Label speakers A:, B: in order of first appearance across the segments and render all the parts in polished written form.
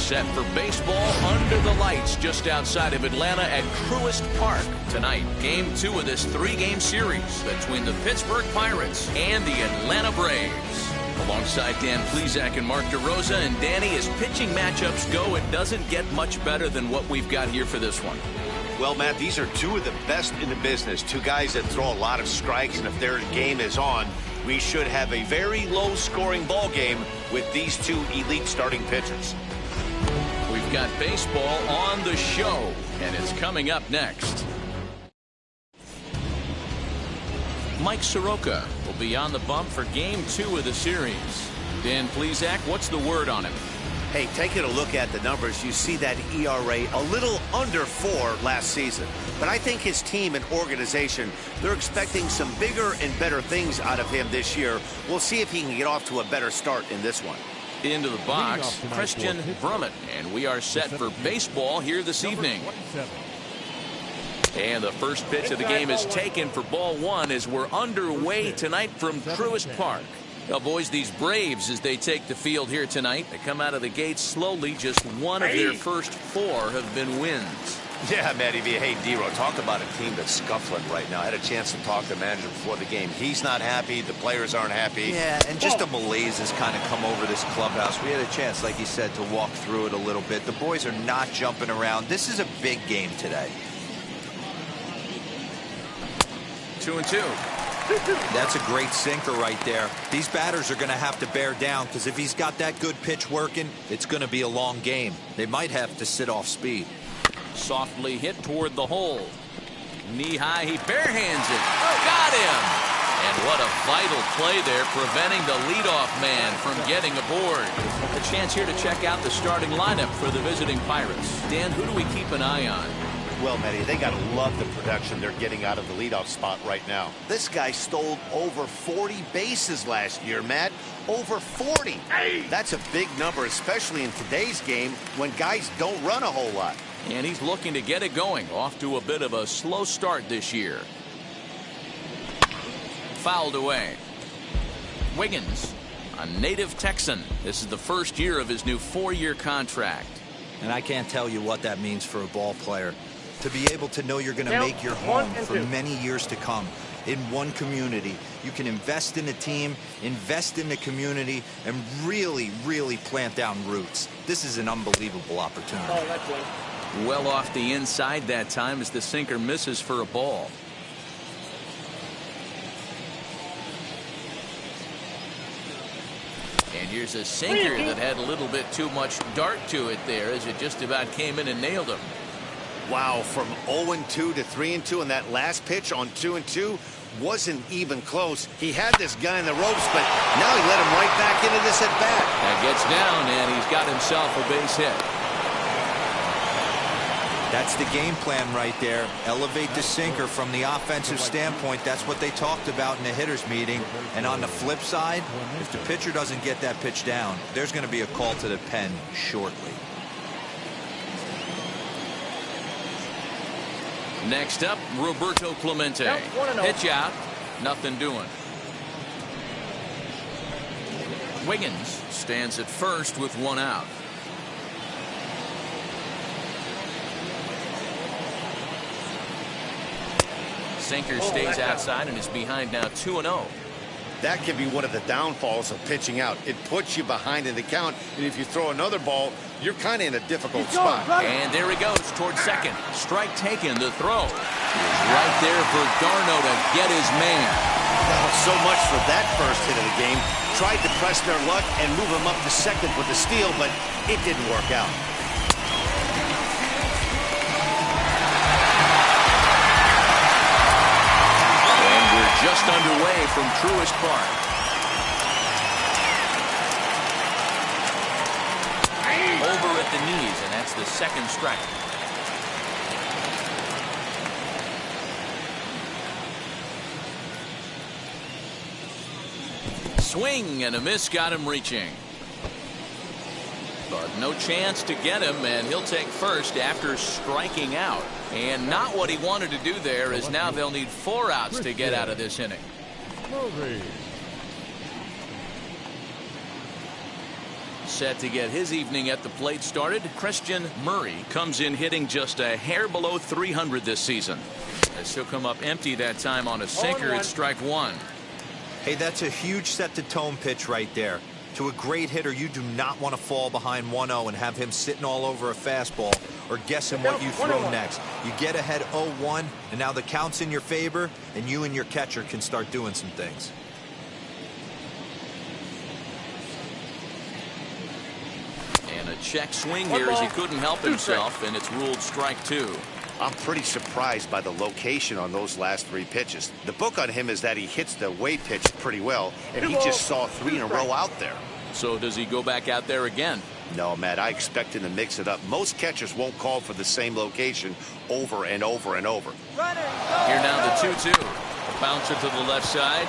A: set for baseball under the lights just outside of Atlanta at Truist Park. Tonight, Game 2 of this 3-game series between the Pittsburgh Pirates and the Atlanta Braves. Alongside Dan Plesac and Mark DeRosa, and Danny, as pitching matchups go, it doesn't get much better than what we've got here for this one.
B: Well, Matt, these are two of the best in the business. Two guys that throw a lot of strikes, and if their game is on, we should have a very low-scoring ball game with these two elite starting pitchers.
A: We've got baseball on the show, and it's coming up next. Mike Soroka will be on the bump for Game 2 of the series. Dan Plesac, what's the word on him?
B: Hey, taking a look at the numbers, you see that ERA a little under 4 last season. But I think his team and organization, they're expecting some bigger and better things out of him this year. We'll see if he can get off to a better start in this one.
A: Into the box, Christian Brummett, and we are set for baseball here this evening. And the first pitch of the game is taken for ball 1 as we're underway tonight from Truist Park. Well, boys, these Braves, as they take the field here tonight, they come out of the gates slowly. Just one of their first 4 have been wins.
B: Yeah, Matty V. Hey, D-Row, talk about a team that's scuffling right now. I had a chance to talk to the manager before the game. He's not happy. The players aren't happy.
C: Yeah, and just a malaise has kind of come over this clubhouse. We had a chance, like you said, to walk through it a little bit. The boys are not jumping around. This is a big game today.
A: 2-2.
C: That's a great sinker right there. These batters are going to have to bear down, because if he's got that good pitch working, it's going to be a long game. They might have to sit off speed.
A: Softly hit toward the hole. Knee high, he barehands it. Got him! And what a vital play there, preventing the leadoff man from getting aboard. A chance here to check out the starting lineup for the visiting Pirates. Dan, who do we keep an eye on?
B: Well, Matty, they got to love the production they're getting out of the leadoff spot right now. This guy stole over 40 bases last year, Matt. Over 40. Hey! That's a big number, especially in today's game when guys don't run a whole lot.
A: And he's looking to get it going. Off to a bit of a slow start this year. Fouled away. Wiggins, a native Texan. This is the first year of his new 4-year contract.
C: And I can't tell you what that means for a ball player. To be able to know you're going to make your home for many years to come in one community. You can invest in a team, invest in the community, and really, really plant down roots. This is an unbelievable opportunity.
A: Well off the inside that time as the sinker misses for a ball. And here's a sinker that had a little bit too much dart to it there as it just about came in and nailed him.
B: Wow, from 0-2 to 3-2, and that last pitch on 2-2 wasn't even close. He had this guy in the ropes, but now he let him right back into this at bat.
A: That gets down, and he's got himself a base hit.
C: That's the game plan right there. Elevate the sinker from the offensive standpoint. That's what they talked about in the hitters meeting. And on the flip side, if the pitcher doesn't get that pitch down, there's going to be a call to the pen shortly.
A: Next up, Roberto Clemente. Pitch out, nothing doing. Wiggins stands at first with 1 out. Sinker stays outside and is behind now 2-0.
B: That can be one of the downfalls of pitching out. It puts you behind in the count, and if you throw another ball, you're kind of in a difficult spot.
A: And there he goes towards second. Strike taken. The throw is right there for Darno to get his man.
B: Well, so much for that first hit of the game. Tried to press their luck and move him up to second with the steal, but it didn't work out.
A: And we're just underway from Truist Park. Over at the knees, and that's the second strike. Swing and a miss got him reaching. But no chance to get him, and he'll take first after striking out. And not what he wanted to do there, as now they'll need 4 outs to get out of this inning. Set to get his evening at the plate started, Christian Murray comes in hitting just a hair below 300 this season. As he'll come up empty that time on a sinker, it's strike one.
C: Hey, that's a huge set-the-tone pitch right there. To a great hitter, you do not want to fall behind 1-0 and have him sitting all over a fastball or guessing what you throw next. You get ahead 0-1, and now the count's in your favor, and you and your catcher can start doing some things.
A: And a check swing here as he couldn't help himself, and it's ruled strike two.
B: I'm pretty surprised by the location on those last three pitches. The book on him is that he hits the way pitch pretty well, and he just saw 3 in a row out there.
A: So does he go back out there again?
B: No, Matt, I expect him to mix it up. Most catchers won't call for the same location over and over and over.
A: Here now the 2-2. A bouncer to the left side.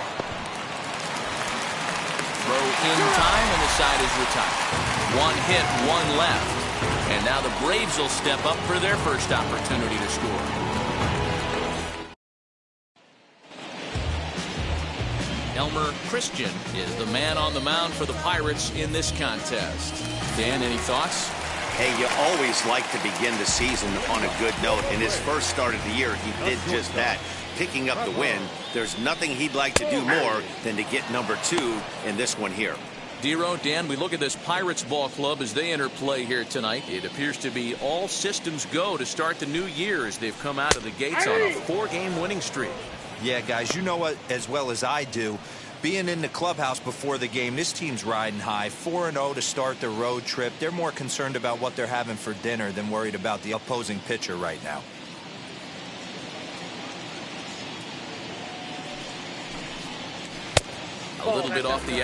A: Throw in time, and the side is retired. 1 hit, 1 left. And now the Braves will step up for their first opportunity to score. Elmer Christian is the man on the mound for the Pirates in this contest. Dan, any thoughts?
B: Hey, you always like to begin the season on a good note. In his first start of the year, he did just that. Picking up the win, there's nothing he'd like to do more than to get number 2 in this one here.
A: Dero, Dan, we look at this Pirates ball club as they enter play here tonight. It appears to be all systems go to start the new year as they've come out of the gates on a 4-game winning streak.
C: Yeah, guys, you know what as well as I do. Being in the clubhouse before the game, this team's riding high. 4-0 to start the road trip. They're more concerned about what they're having for dinner than worried about the opposing pitcher right now.
A: A little bit off the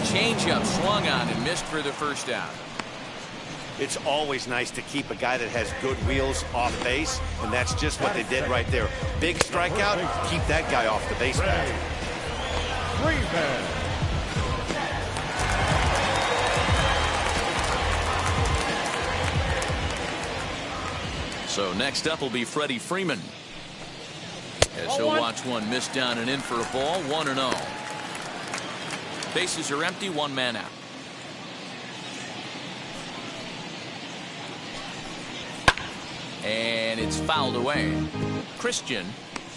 A: changeup swung on and missed for the first out.
B: It's always nice to keep a guy that has good wheels off base, and that's just what they did right there. Big strikeout, keep that guy off the base path.
A: So next up will be Freddie Freeman, as he'll watch one miss down and in for a ball. 1-0. Bases are empty, 1 man out. And it's fouled away. Christian,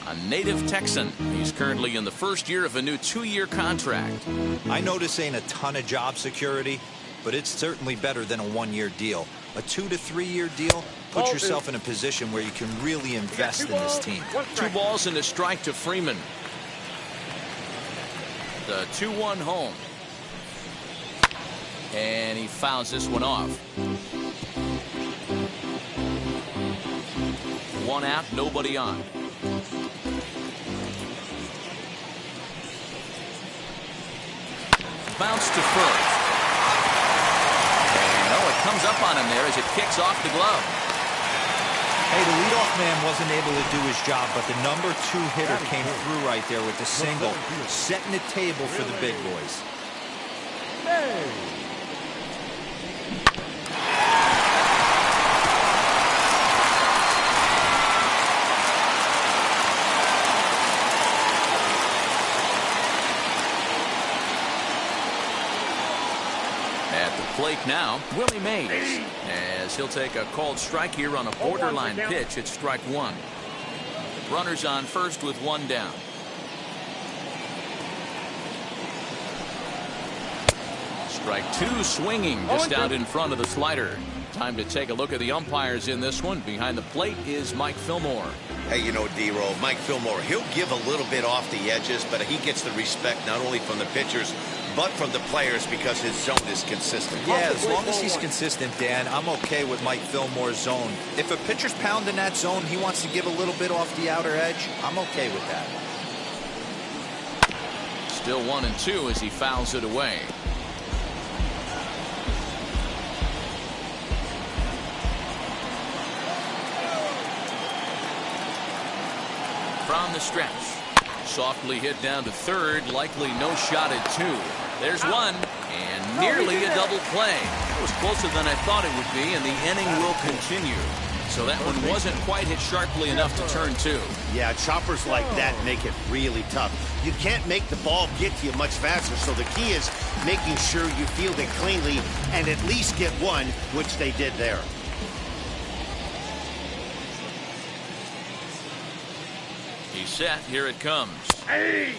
A: a native Texan. He's currently in the first year of a new 2-year contract.
C: I know this ain't a ton of job security, but it's certainly better than a 1-year deal. A 2 to 3 year deal puts yourself in a position where you can really invest in this team.
A: 2 balls and a strike to Freeman. The 2-1 home. And he fouls this one off. 1 out, nobody on. Bounce to first. And it comes up on him there as it kicks off the glove.
C: Hey, the leadoff man wasn't able to do his job, but the number 2 hitter came through right there with the single, setting the table for the big boys.
A: At the plate now, Willie Mays, as he'll take a called strike here on a borderline pitch at strike 1. Runners on first with 1 down. Strike 2 swinging just out in front of the slider. Time to take a look at the umpires in this one. Behind the plate is Mike Fillmore.
B: Hey, you know, D-Roll, Mike Fillmore, he'll give a little bit off the edges, but he gets the respect not only from the pitchers, but from the players because his zone is consistent.
C: Yeah, as long as he's consistent, Dan, I'm okay with Mike Fillmore's zone. If a pitcher's pounding that zone, he wants to give a little bit off the outer edge, I'm okay with that.
A: Still 1-2 as he fouls it away. From the stretch. Softly hit down to third, likely no shot at 2. There's one, and nearly a double play. It was closer than I thought it would be, and the inning will continue. So that one wasn't quite hit sharply enough to turn two.
B: Yeah, choppers like that make it really tough. You can't make the ball get to you much faster, so the key is making sure you field it cleanly and at least get one, which they did there.
A: He's set. Here it comes.
B: Hey,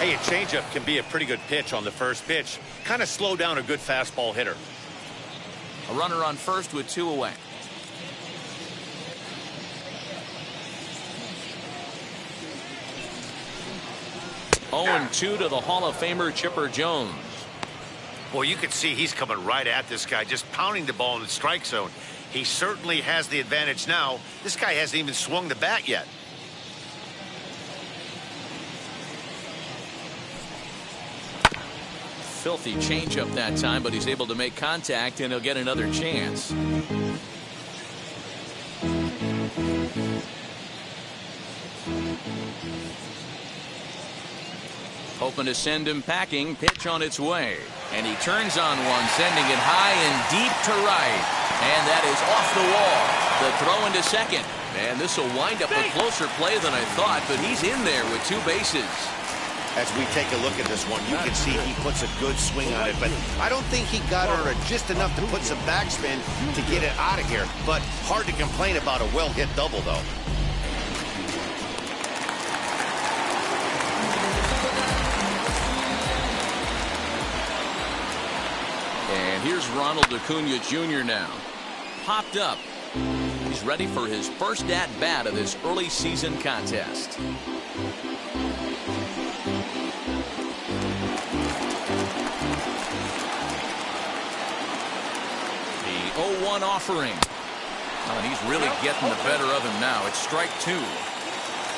B: a changeup can be a pretty good pitch on the first pitch. Kind of slow down a good fastball hitter.
A: A runner on first with two away. 0-2 to the Hall of Famer Chipper Jones.
B: Well, you can see he's coming right at this guy, just pounding the ball in the strike zone. He certainly has the advantage now. This guy hasn't even swung the bat yet.
A: Filthy changeup that time, but he's able to make contact, and he'll get another chance. Hoping to send him packing. Pitch on its way. And he turns on one, sending it high and deep to right. And that is off the wall. The throw into second. And this will wind up a closer play than I thought, but he's in there with two bases.
B: As we take a look at this one, you can see he puts a good swing on it, but I don't think he got her just enough to put some backspin to get it out of here. But hard to complain about a well-hit double, though.
A: And here's Ronald Acuna Jr. now. Popped up. He's ready for his first at-bat of this early season contest. The 0-1 offering. Oh, and he's really getting the better of him now. It's strike two.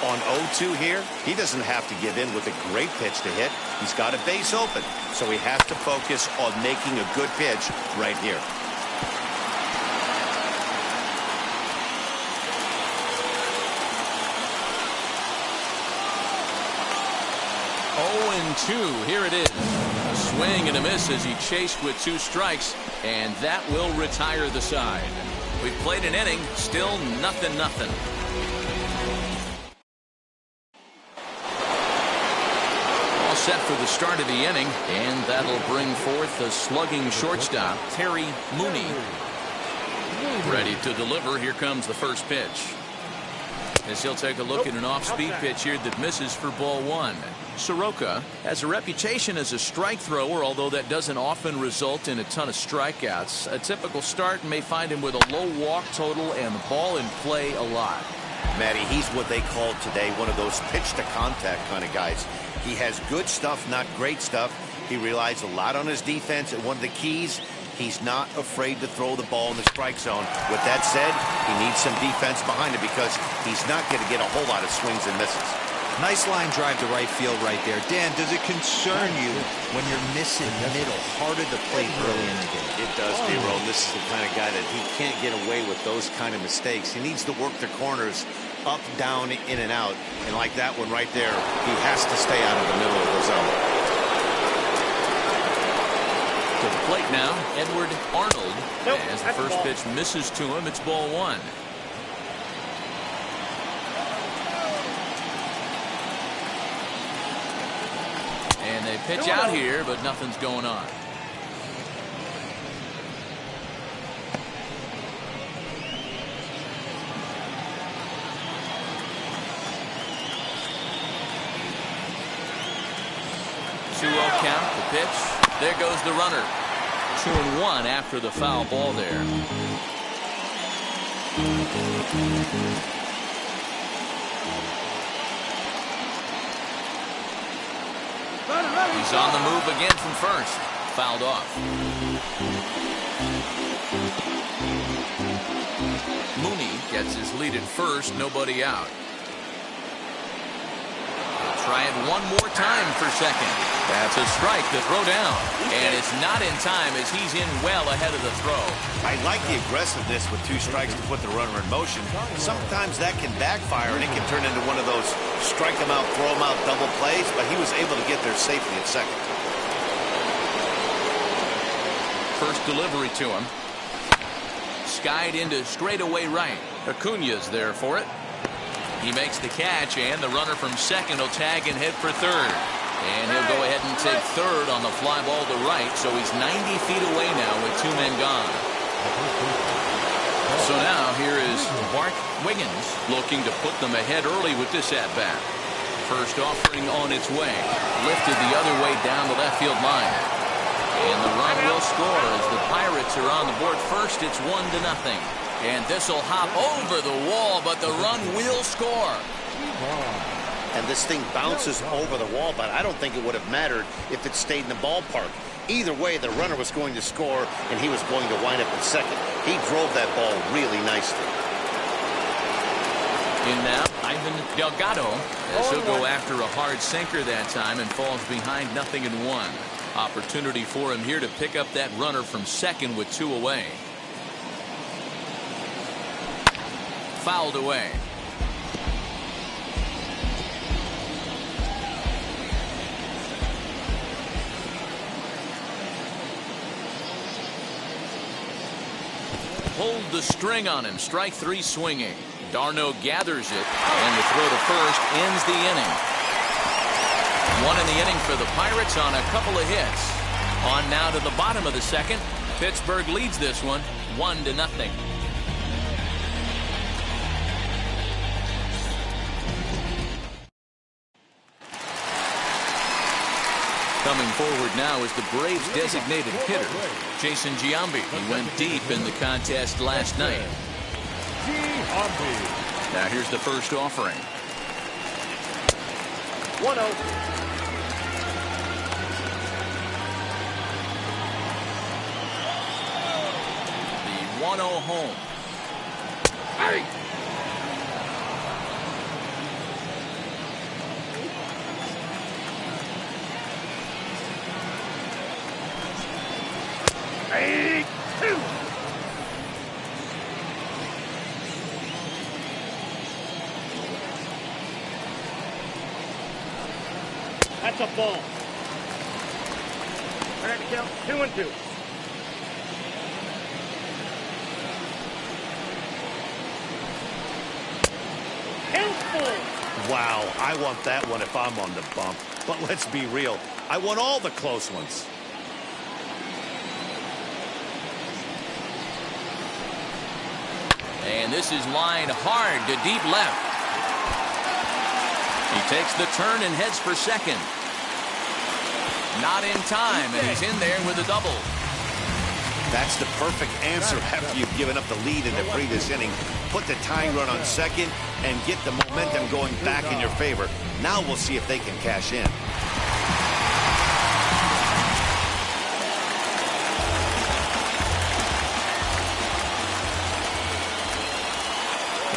B: On 0-2 here, he doesn't have to give in with a great pitch to hit. He's got a base open, so he has to focus on making a good pitch right here.
A: Two. Here it is. A swing and a miss as he chased with two strikes, and that will retire the side. We've played an inning, still 0-0. All set for the start of the inning, and that'll bring forth the slugging shortstop, Terry Mooney. Ready to deliver. Here comes the first pitch. As he'll take a look at an off-speed pitch here that misses for ball one. Soroka has a reputation as a strike thrower, although that doesn't often result in a ton of strikeouts. A typical start may find him with a low walk total and the ball in play a lot.
B: Matty, he's what they call today one of those pitch-to-contact kind of guys. He has good stuff, not great stuff. He relies a lot on his defense, and one of the keys, he's not afraid to throw the ball in the strike zone. With that said, he needs some defense behind him because he's not going to get a whole lot of swings and misses.
C: Nice line drive to right field right there. Dan, does it concern you when you're missing middle, harder to play early in the game?
B: It does, D-Roll. This is the kind of guy that he can't get away with those kind of mistakes. He needs to work the corners up, down, in and out. And like that one right there, he has to stay out of the middle of the zone.
A: To the plate now, Edward Arnold. As the first pitch misses to him, it's ball one. And they pitch out here, but nothing's going on. Count, the pitch. There goes the runner. 2-1 after the foul ball there. He's on the move again from first. Fouled off. Mooney gets his lead at first. Nobody out. Try it one more time for second. That's a strike to throw down. And it's not in time as he's in well ahead of the throw.
B: I like the aggressiveness with two strikes to put the runner in motion. Sometimes that can backfire and it can turn into one of those strike him out, throw him out double plays, but he was able to get there safely at second.
A: First delivery to him. skied into straightaway right. Acuna's there for it. He makes the catch, and the runner from second will tag and head for third. And he'll go ahead and take third on the fly ball to right, so he's 90 feet away now with 2 men gone. So now here is Bart Wiggins looking to put them ahead early with this at-bat. First offering on its way. Lifted the other way down the left field line. And the run will score as the Pirates are on the board first. It's 1-0. And this will hop over the wall, but the run will score.
B: And this thing bounces over the wall, but I don't think it would have mattered if it stayed in the ballpark. Either way, the runner was going to score, and he was going to wind up at second. He drove that ball really nicely.
A: In now, Ivan Delgado, as he'll go after a hard sinker that time and falls behind 0-1. Opportunity for him here to pick up that runner from second with 2 away. Fouled away. Pulled the string on him. Strike 3 swinging. Darno gathers it, and the throw to first ends the inning. 1 in the inning for the Pirates on a couple of hits. On now to the bottom of the second. Pittsburgh leads this one 1-0. Coming forward now is the Braves' designated hitter, Jason Giambi. He went deep in the contest last night. Now here's the first offering.
D: 1-0.
A: The 1-0 home.
D: Hey! That's a ball. I got to count 2-2.
B: Wow, I want that one if I'm on the bump. But let's be real, I want all the close ones.
A: And this is lined hard to deep left. He takes the turn and heads for second. Not in time, and he's in there with a double.
B: That's the perfect answer after you've given up the lead in the previous inning. Put the tying run on second and get the momentum going back in your favor. Now we'll see if they can cash in.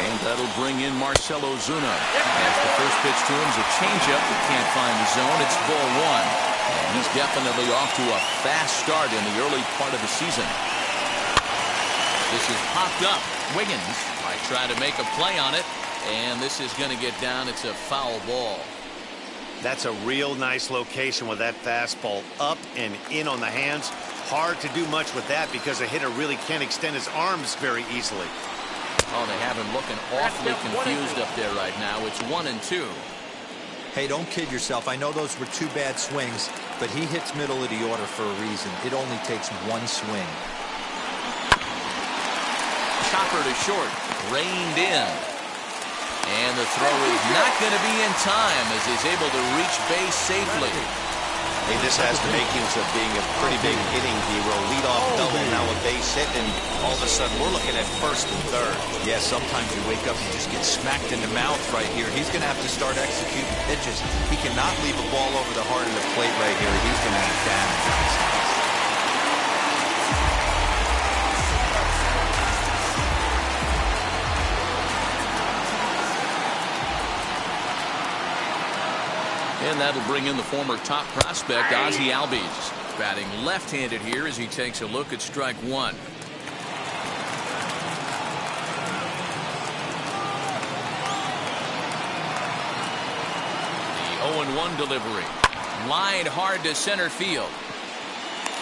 A: And that'll bring in Marcell Ozuna. As the first pitch to him is a changeup that can't find the zone. It's ball 1. And he's definitely off to a fast start in the early part of the season. This is popped up. Wiggins might try to make a play on it. And this is going to get down. It's a foul ball.
B: That's a real nice location with that fastball up and in on the hands. Hard to do much with that because a hitter really can't extend his arms very easily.
A: Oh, they have him looking awfully confused up there right now. It's 1-2.
C: Hey, don't kid yourself. I know those were 2 bad swings, but he hits middle of the order for a reason. It only takes 1 swing.
A: Chopper to short. Reined in. And the throw is not going to be in time as he's able to reach base safely.
B: Hey, this has the makings of being a pretty big inning, hero. Leadoff double, now a base hit, and all of a sudden we're looking at first and third.
C: Yeah, sometimes you wake up and just get smacked in the mouth right here. He's going to have to start executing pitches. He cannot leave a ball over the heart of the plate right here. He's going to have damage on his hands.
A: And that'll bring in the former top prospect, Ozzie Albies. Batting left-handed here as he takes a look at strike 1. The 0-1 delivery. Lined hard to center field.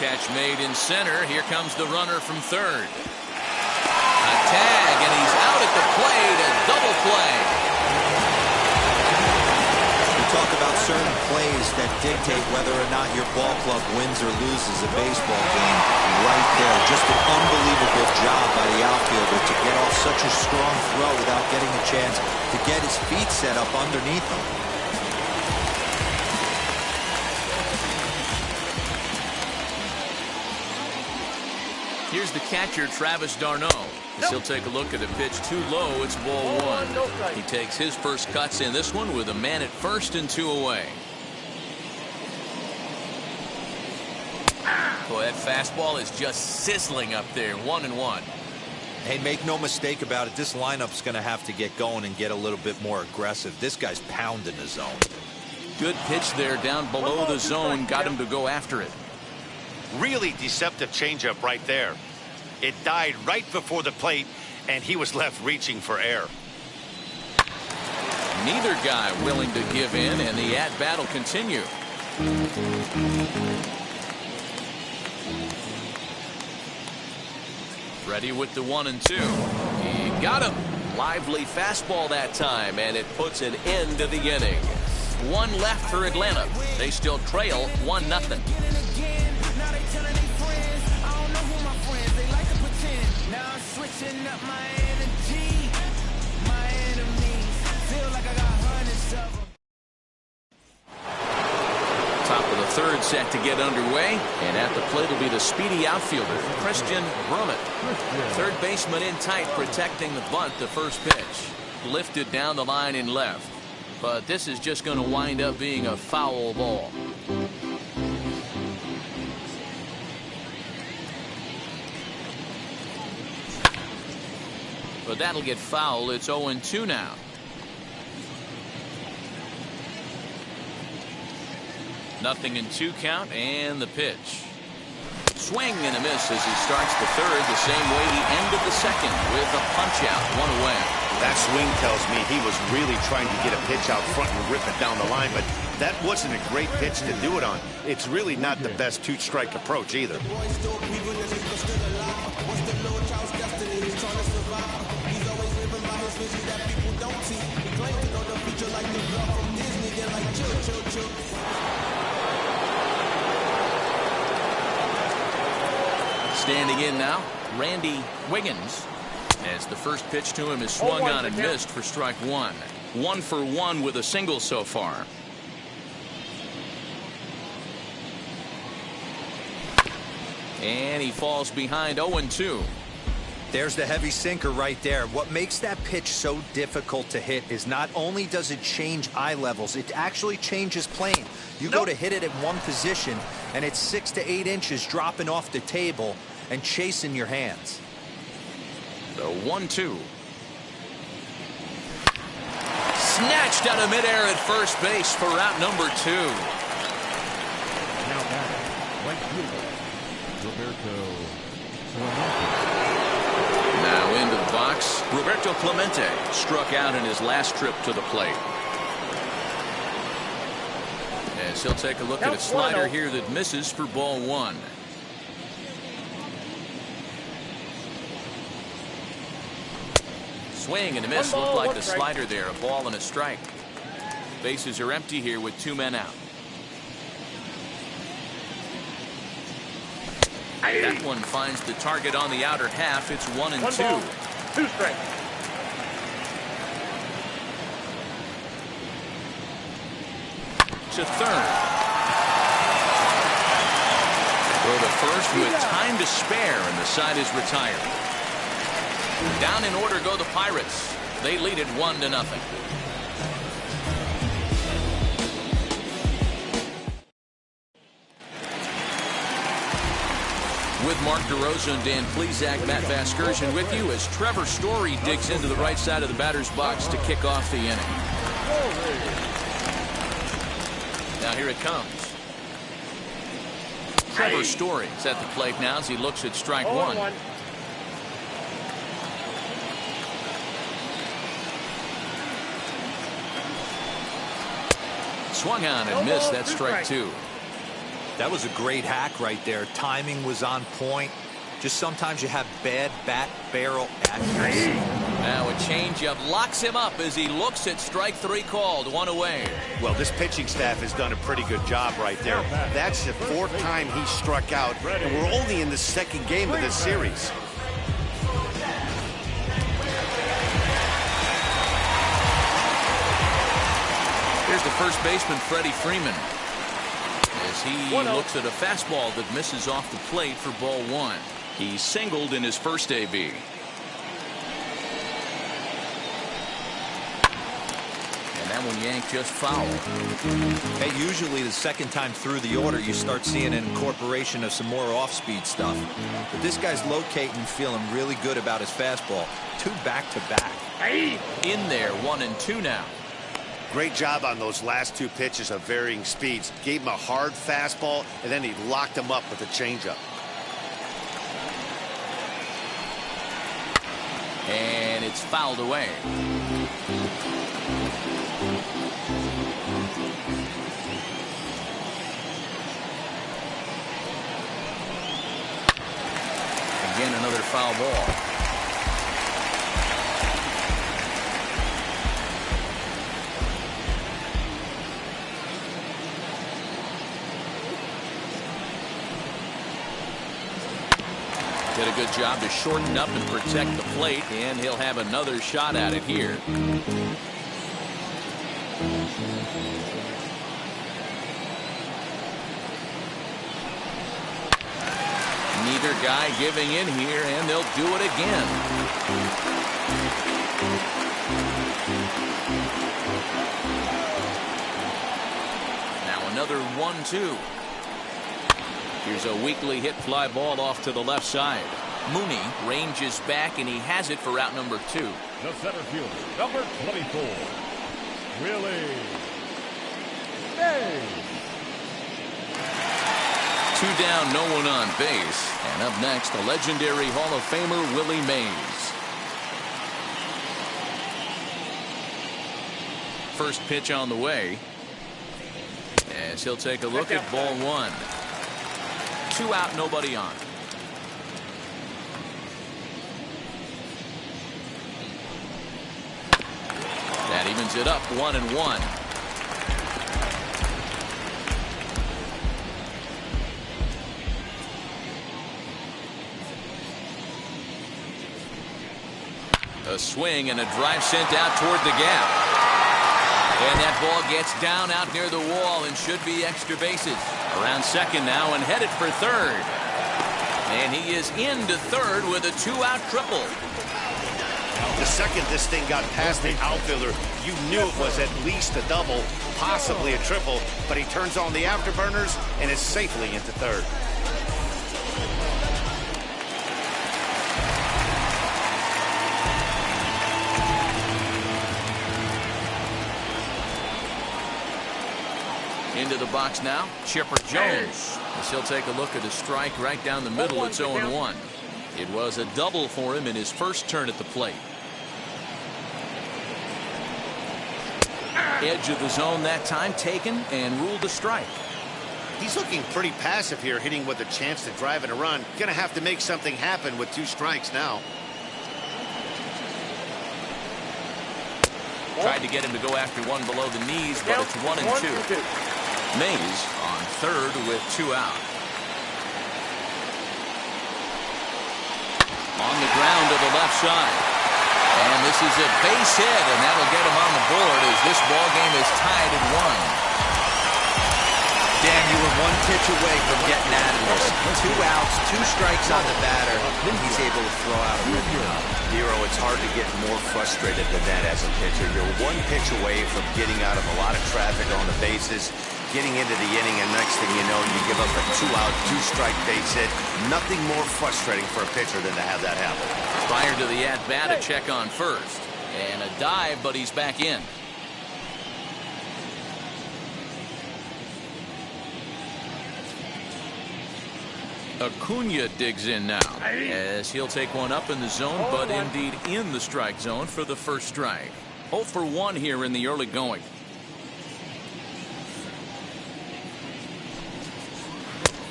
A: Catch made in center. Here comes the runner from third. tag, and he's out at the plate. A double play.
C: We talk about certain plays that dictate whether or not your ball club wins or loses a baseball game. Right there, just an unbelievable job by the outfielder to get off such a strong throw without getting a chance to get his feet set up underneath him.
A: Here's the catcher, Travis d'Arnaud. As he'll take a look at a pitch too low, it's ball one. He takes his first cuts in this one with a man at first and 2 away. Boy, that fastball is just sizzling up there. 1-1.
C: Hey, make no mistake about it. This lineup's going to have to get going and get a little bit more aggressive. This guy's pounding the zone.
A: Good pitch there down below the zone. Got him to go after it.
B: Really deceptive changeup right there. It died right before the plate, and he was left reaching for air.
A: Neither guy willing to give in, and the at-bat will continue. Ready with the 1-2. He got him. Lively fastball that time, and it puts an end to the inning. One left for Atlanta. They still trail 1-0. Top of the third set to get underway, and at the plate will be the speedy outfielder, Christian Brummett. Third baseman in tight, protecting the bunt. The first pitch lifted down the line in left, but this is just going to wind up being a foul ball. But that'll get foul. It's 0-2 now. Nothing in 2 count, and the pitch. Swing and a miss as he starts the third the same way he ended the second, with a punch out, 1 away.
B: That swing tells me he was really trying to get a pitch out front and rip it down the line, but that wasn't a great pitch to do it on. It's really not the best 2-strike approach either.
A: Standing in now, Randy Wiggins, as the first pitch to him is swung on and missed for strike 1. 1 for 1 with a single so far. And he falls behind 0-2.
C: There's the heavy sinker right there. What makes that pitch so difficult to hit is not only does it change eye levels, it actually changes plane. You go to hit it at one position, and it's 6 to 8 inches dropping off the table and chasing your hands.
A: The 1-2. Snatched out of midair at first base for out number 2.
E: Now batting, right fielder, Roberto Clemente.
A: Now into the box, Roberto Clemente struck out in his last trip to the plate. As he'll take a look at a slider here that misses for ball 1. Swing and a miss. Looked like the slider there. A ball and a strike. Bases are empty here with 2 men out. That one finds the target on the outer half. It's 1-2.
D: 2 strikes.
A: To third. For the first with time to spare, and the side is retired. Down in order go the Pirates. They lead it 1-0. With Mark DeRosa and Dan Plesac, Matt Vasgersian with you as Trevor Story digs into the right side of the batter's box to kick off the inning. Now here it comes. Trevor Story is at the plate now as he looks at strike 1. Swung on and missed. That's strike 2.
C: That was a great hack right there. Timing was on point. Just sometimes you have bad bat barrel accuracy.
A: Now a changeup locks him up as he looks at strike three called. One away.
B: Well, this pitching staff has done a pretty good job right there. That's the fourth time he struck out, and we're only in the second game of this series.
A: Here's the first baseman, Freddie Freeman, as he looks at a fastball that misses off the plate for ball one. He singled in his first AB. And that one yanked just foul.
C: Hey, usually the second time through the order, you start seeing an incorporation of some more off-speed stuff. But this guy's locating, feeling really good about his fastball. Two back-to-back.
A: In there, 1-2 now.
B: Great job on those last two pitches of varying speeds. Gave him a hard fastball, and then he locked him up with a changeup.
A: And it's fouled away. Again, another foul ball. Did a good job to shorten up and protect the plate, and he'll have another shot at it here. Neither guy giving in here, and they'll do it again. Now another 1-2. Here's a weakly hit fly ball off to the left side. Mooney ranges back, and he has it for out number 2.
E: The center fielder, number 24, Willie Mays.
A: 2 down, no one on base. And up next, the legendary Hall of Famer Willie Mays. First pitch on the way, as he'll take a look at ball 1. 2 out, nobody on. That evens it up, 1-1. A swing and a drive sent out toward the gap. And that ball gets down out near the wall and should be extra bases. Around second now and headed for third. And he is into third with a 2-out triple.
B: The second this thing got past the outfielder, you knew it was at least a double, possibly a triple, but he turns on the afterburners and is safely into third.
A: Into the box now, Chipper Jones. As he'll take a look at a strike right down the middle. It's 0-1. It was a double for him in his first turn at the plate. Edge of the zone that time taken and ruled a strike.
B: He's looking pretty passive here, hitting with a chance to drive in a run. Gonna have to make something happen with 2 strikes now.
A: Tried to get him to go after one below the knees, but it's 1-2. Mays on third with 2 out. On the ground to the left side. And this is a base hit, and that'll get him on the board as this ball game is tied at 1.
C: Dan, you were 1 pitch away from getting out of this. 2 outs, 2 strikes on the batter. He's able to throw out a rip.
B: Hero, it's hard to get more frustrated than that as a pitcher. You're 1 pitch away from getting out of a lot of traffic on the bases, getting into the inning, and next thing you know, you give up a 2-out, 2-strike base hit. Nothing more frustrating for a pitcher than to have that happen.
A: Prior to the at-bat, a check on first. And a dive, but he's back in. Acuna digs in now, as he'll take one up in the zone, but indeed in the strike zone for the first strike. 0 for 1 here in the early going.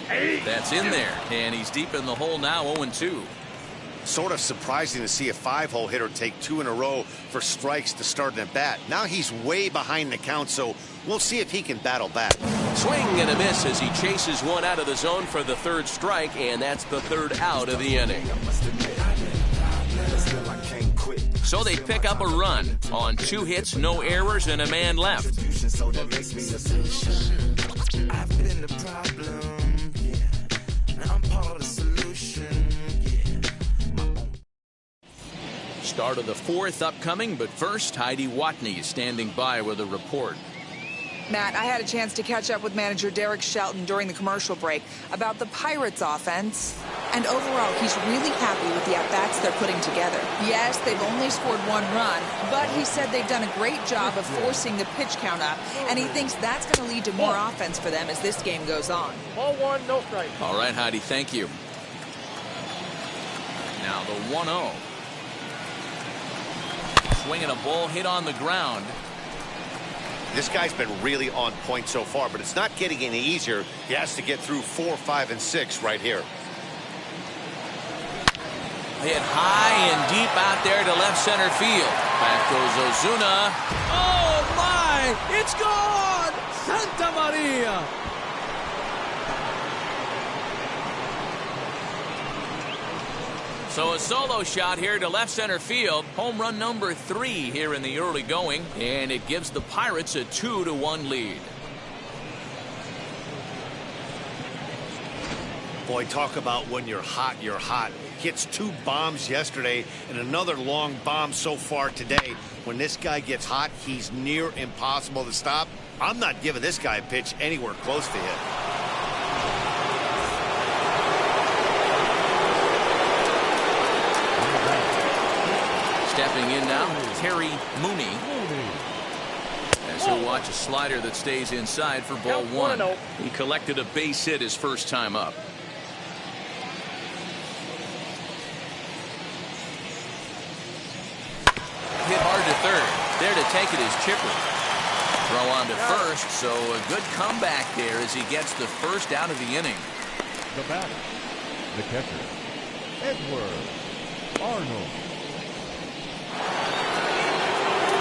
A: That's in there, and he's deep in the hole now, 0-2.
B: Sort of surprising to see a 5-hole hitter take 2 in a row for strikes to start an at bat. Now he's way behind the count, so we'll see if he can battle back.
A: Swing and a miss as he chases one out of the zone for the third strike, and that's the third out of the inning. So they pick up a run on 2 hits, no errors, and a man left. Start of the 4th upcoming, but first, Heidi Watney is standing by with a report.
F: Matt, I had a chance to catch up with manager Derek Shelton during the commercial break about the Pirates offense. And overall, he's really happy with the at-bats they're putting together. Yes, they've only scored 1 run, but he said they've done a great job of forcing the pitch count up, and he thinks that's going to lead to more offense for them as this game goes on.
D: Ball 1, no strike.
A: All right, Heidi, thank you. Now the 1-0. Swinging a ball hit on the ground.
B: This guy's been really on point so far, but it's not getting any easier. He has to get through 4, 5, and 6 right here.
A: Hit high and deep out there to left center field. Back goes Ozuna.
G: Oh, my! It's gone! Santa Maria!
A: So a solo shot here to left center field. Home run number 3 here in the early going, and it gives the Pirates a 2-1 lead.
B: Boy, talk about when you're hot, you're hot. Hits 2 bombs yesterday and another long bomb so far today. When this guy gets hot, he's near impossible to stop. I'm not giving this guy a pitch anywhere close to hit.
A: Stepping in now, Terry Mooney. As he'll watch a slider that stays inside for ball 1. He collected a base hit his first time up. Hit hard to third. There to take it is Chipper. Throw on to first, so a good comeback there as he gets the first out of the inning.
E: The batter, the catcher, Edward Arnold.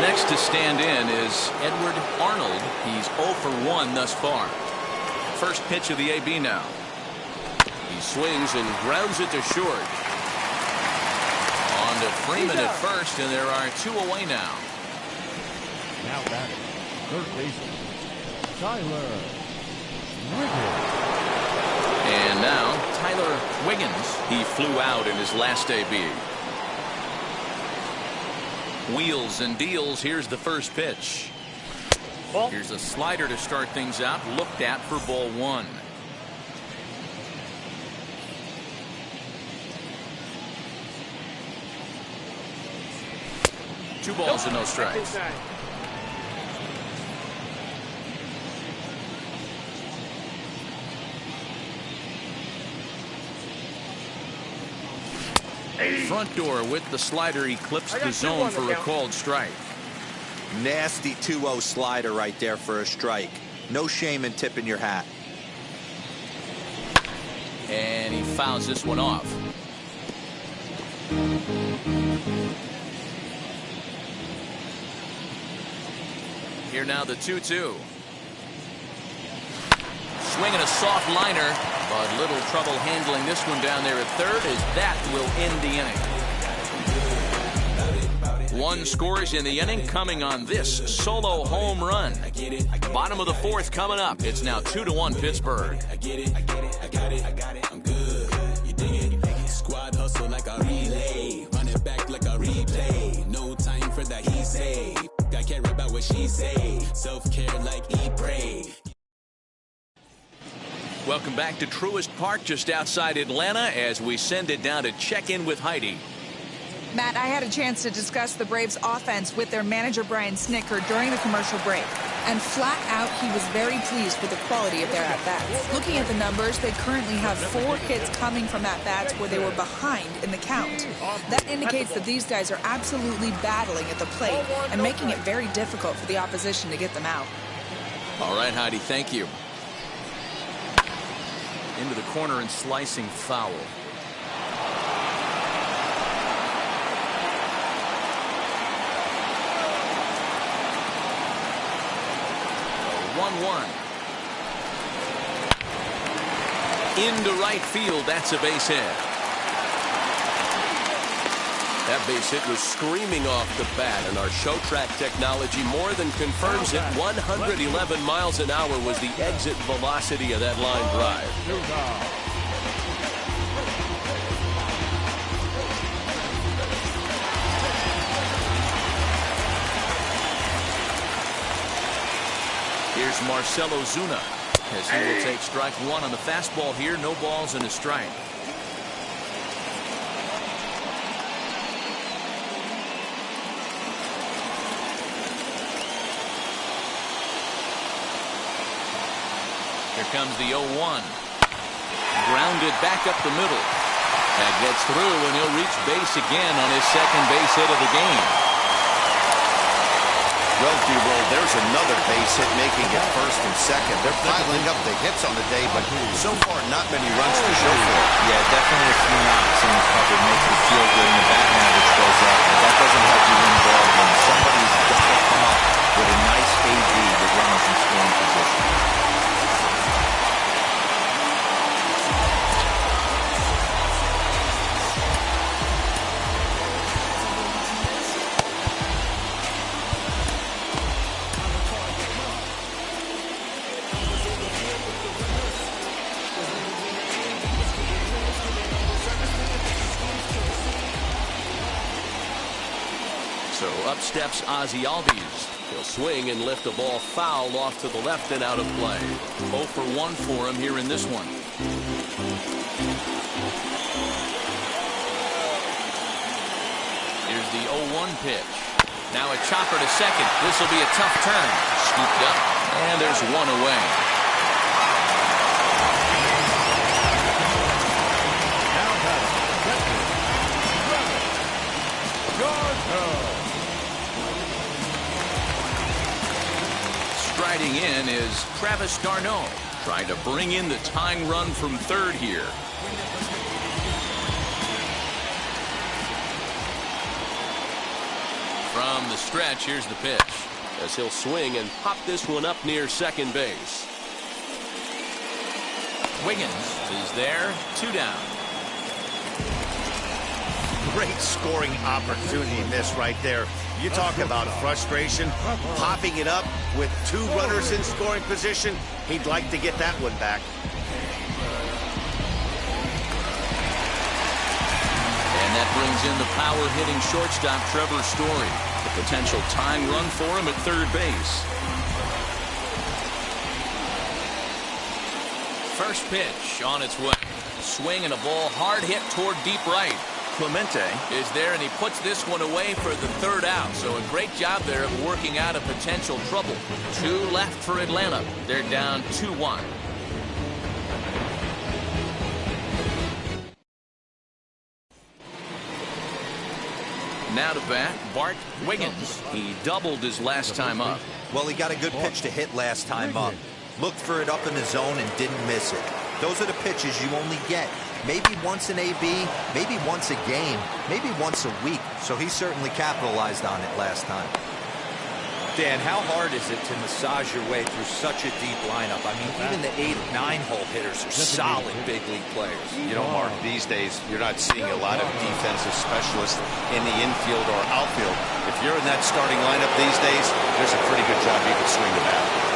A: Next to stand in is Edward Arnold. He's 0 for 1 thus far. First pitch of the AB now. He swings and grounds it to short. On to Freeman at first, and there are 2 away now.
E: Now batting, third baseman, Tyler Wiggins.
A: And now Tyler Wiggins. He flew out in his last AB. Wheels and deals. Here's the first pitch. Here's a slider to start things out. Looked at for ball 1. Two balls and no strikes. Front door with the slider eclipsed the zone for a called strike.
C: Nasty 2-0 slider right there for a strike. No shame in tipping your hat.
A: And he fouls this one off. Here now the 2-2. Swinging a soft liner, but little trouble handling this one down there at third as that will end the inning. 1 scores in the inning coming on this solo home run. Bottom of the 4th coming up. It's now 2-1 Pittsburgh. I'm good. You dig it? Squad hustle like a relay. Run it back like a replay. No time for that he say. I care about what she say. Self-care like eat, pray. Welcome back to Truist Park just outside Atlanta as we send it down to check in with Heidi.
F: Matt, I had a chance to discuss the Braves offense with their manager Brian Snitker during the commercial break. And flat out, he was very pleased with the quality of their at-bats. Looking at the numbers, they currently have 4 hits coming from at-bats where they were behind in the count. That indicates that these guys are absolutely battling at the plate and making it very difficult for the opposition to get them out.
A: All right, Heidi, thank you. into the corner and slicing foul. 1-1. Into right field. That's a base hit.
H: That base hit was screaming off the bat, and our show track technology more than confirms it. 111 miles an hour was the exit velocity of that line drive.
A: Here's Marcelo Zuna as he will take strike one on the fastball here. No balls and a strike. Here comes the 0-1. Grounded back up the middle. That gets through, and he'll reach base again on his second base hit of the game.
B: Well, D-Roll, there's another base hit making it first and second. They're piling up the hits on the day, but so far not many runs to show for it.
C: Yeah, definitely a few knocks in the cover makes you feel good, and the batting average goes up, but that doesn't help you win ball games. Somebody's got to come up with a nice AD with runners in scoring position.
H: So up steps Ozzie Albies. He'll swing and lift the ball foul off to the left and out of play.
A: 0 for 1 for him here in this one. Here's the 0-1 pitch. Now a chopper to second. This will be a tough turn. Scooped up, and there's one away. Striding in is Travis d'Arnaud, trying to bring in the tying run from third here. From the stretch, here's the pitch.
H: As he'll swing and pop this one up near second base.
A: Wiggins is there, 2 down.
B: Great scoring opportunity missed right there. You talk about frustration, popping it up with 2 runners in scoring position. He'd like to get that one back.
A: And that brings in the power-hitting shortstop Trevor Story. The potential tying run for him at third base. First pitch on its way. Swing and a ball hard hit toward deep right. Clemente is there, and he puts this one away for the third out. So a great job there of working out a potential trouble. 2 left for Atlanta. They're down 2-1. Now to bat, Bart Wiggins. He doubled his last time up.
C: Well, he got a good pitch to hit last time up. Looked for it up in the zone and didn't miss it. Those are the pitches you only get. Maybe once an AB, maybe once a game, maybe once a week. So he certainly capitalized on it last time.
I: Dan, how hard is it to massage your way through such a deep lineup? I mean, even the 8 and 9 hole hitters are solid big league players.
B: You know, Mark, these days you're not seeing a lot of defensive specialists in the infield or outfield. If you're in that starting lineup these days, there's a pretty good job you can swing the bat.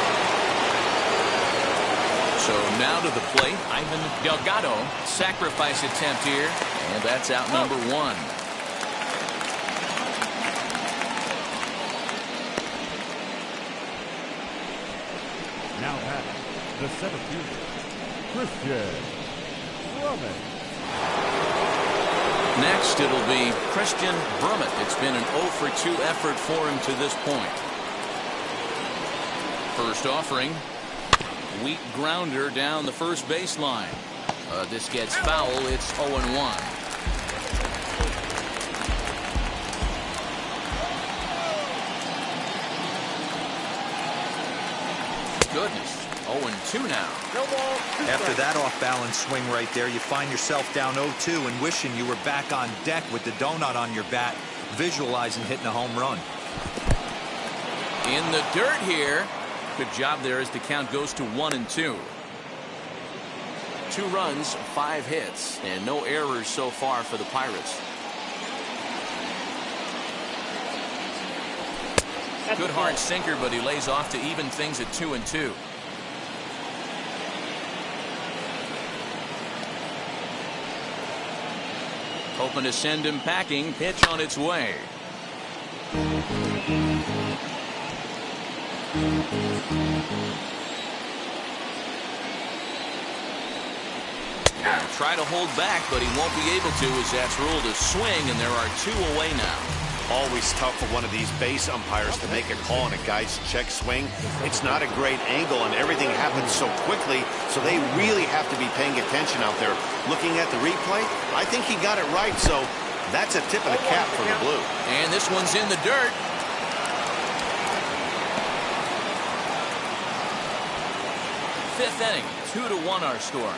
A: So now to the plate, Ivan Delgado. Sacrifice attempt here, and that's out number 1.
E: Now batting, the center fielder, Christian Brummett.
A: Next, it'll be Christian Brummett. It's been an 0 for 2 effort for him to this point. First offering. Weak grounder down the first baseline. This gets foul. It's 0-1. Goodness. 0-2 now.
D: No ball.
C: After that off-balance swing right there, you find yourself down 0-2 and wishing you were back on deck with the donut on your bat, visualizing hitting a home run.
A: In the dirt here. Good job there as the count goes to 1-2. 2 runs, 5 hits, and no errors so far for the Pirates. Good hard sinker, but he lays off to even things at 2-2. Hoping to send him packing. Pitch on its way. Try to hold back, but he won't be able to as that's ruled a swing, and there are 2 away now.
B: Always tough for one of these base umpires to make a call on a guy's check swing. It's not a great angle, and everything happens so quickly, so they really have to be paying attention out there. Looking at the replay, I think he got it right, so that's a tip of the cap for the Blue.
A: And this one's in the dirt. Fifth inning, 2-1 our score.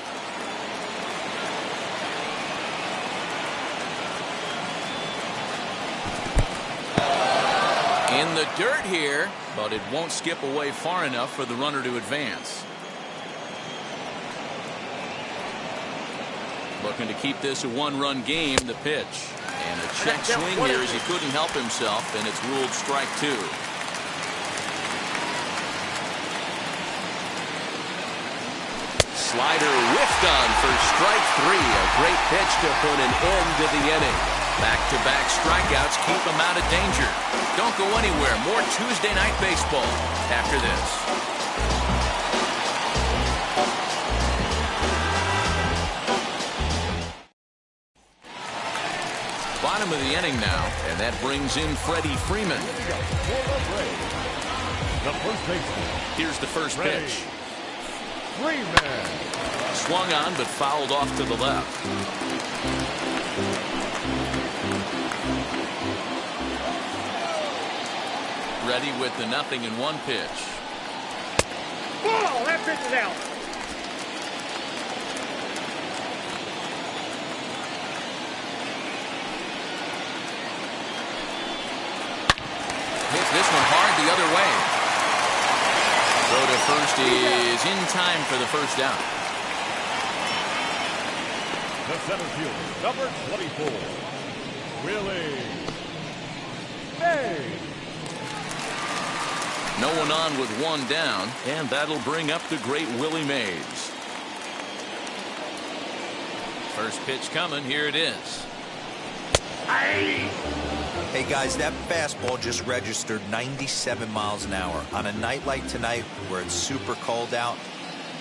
A: In the dirt here, but it won't skip away far enough for the runner to advance. Looking to keep this a 1-run game. The pitch and a check swing here as he couldn't help himself, and it's ruled strike 2. Slider whiffed on for strike 3. A great pitch to put an end to the inning. Back-to-back strikeouts keep him out of danger. Don't go anywhere. More Tuesday Night Baseball after this. Bottom of the inning now, and that brings in Freddie Freeman.
E: The first baseman.
A: Here's the first pitch.
E: Freeman.
A: Swung on, but fouled off to the left. Ready with the 0-1 pitch.
D: Ball. That pitch is out.
A: Hit this one hard the other way. Throw to first is in time for the first down.
E: The center fielder, number 24, Willie Mays.
A: No one on with 1 down, and that'll bring up the great Willie Mays. First pitch coming. Here it is.
C: Hey guys, that fastball just registered 97 miles an hour. On a night like tonight where it's super cold out,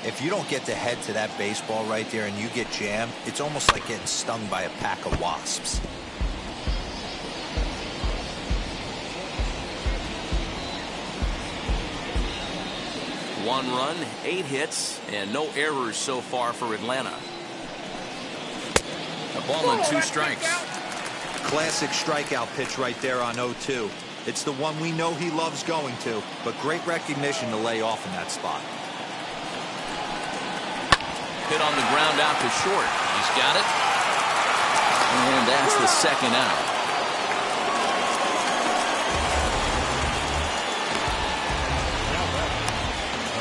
C: if you don't get to head to that baseball right there and you get jammed, it's almost like getting stung by a pack of wasps.
A: 1 run, 8 hits, and no errors so far for Atlanta. A ball and 2 strikes.
C: Classic strikeout pitch right there on 0-2. It's the one we know he loves going to, but great recognition to lay off in that spot.
A: Hit on the ground out to short. He's got it. And that's the second out.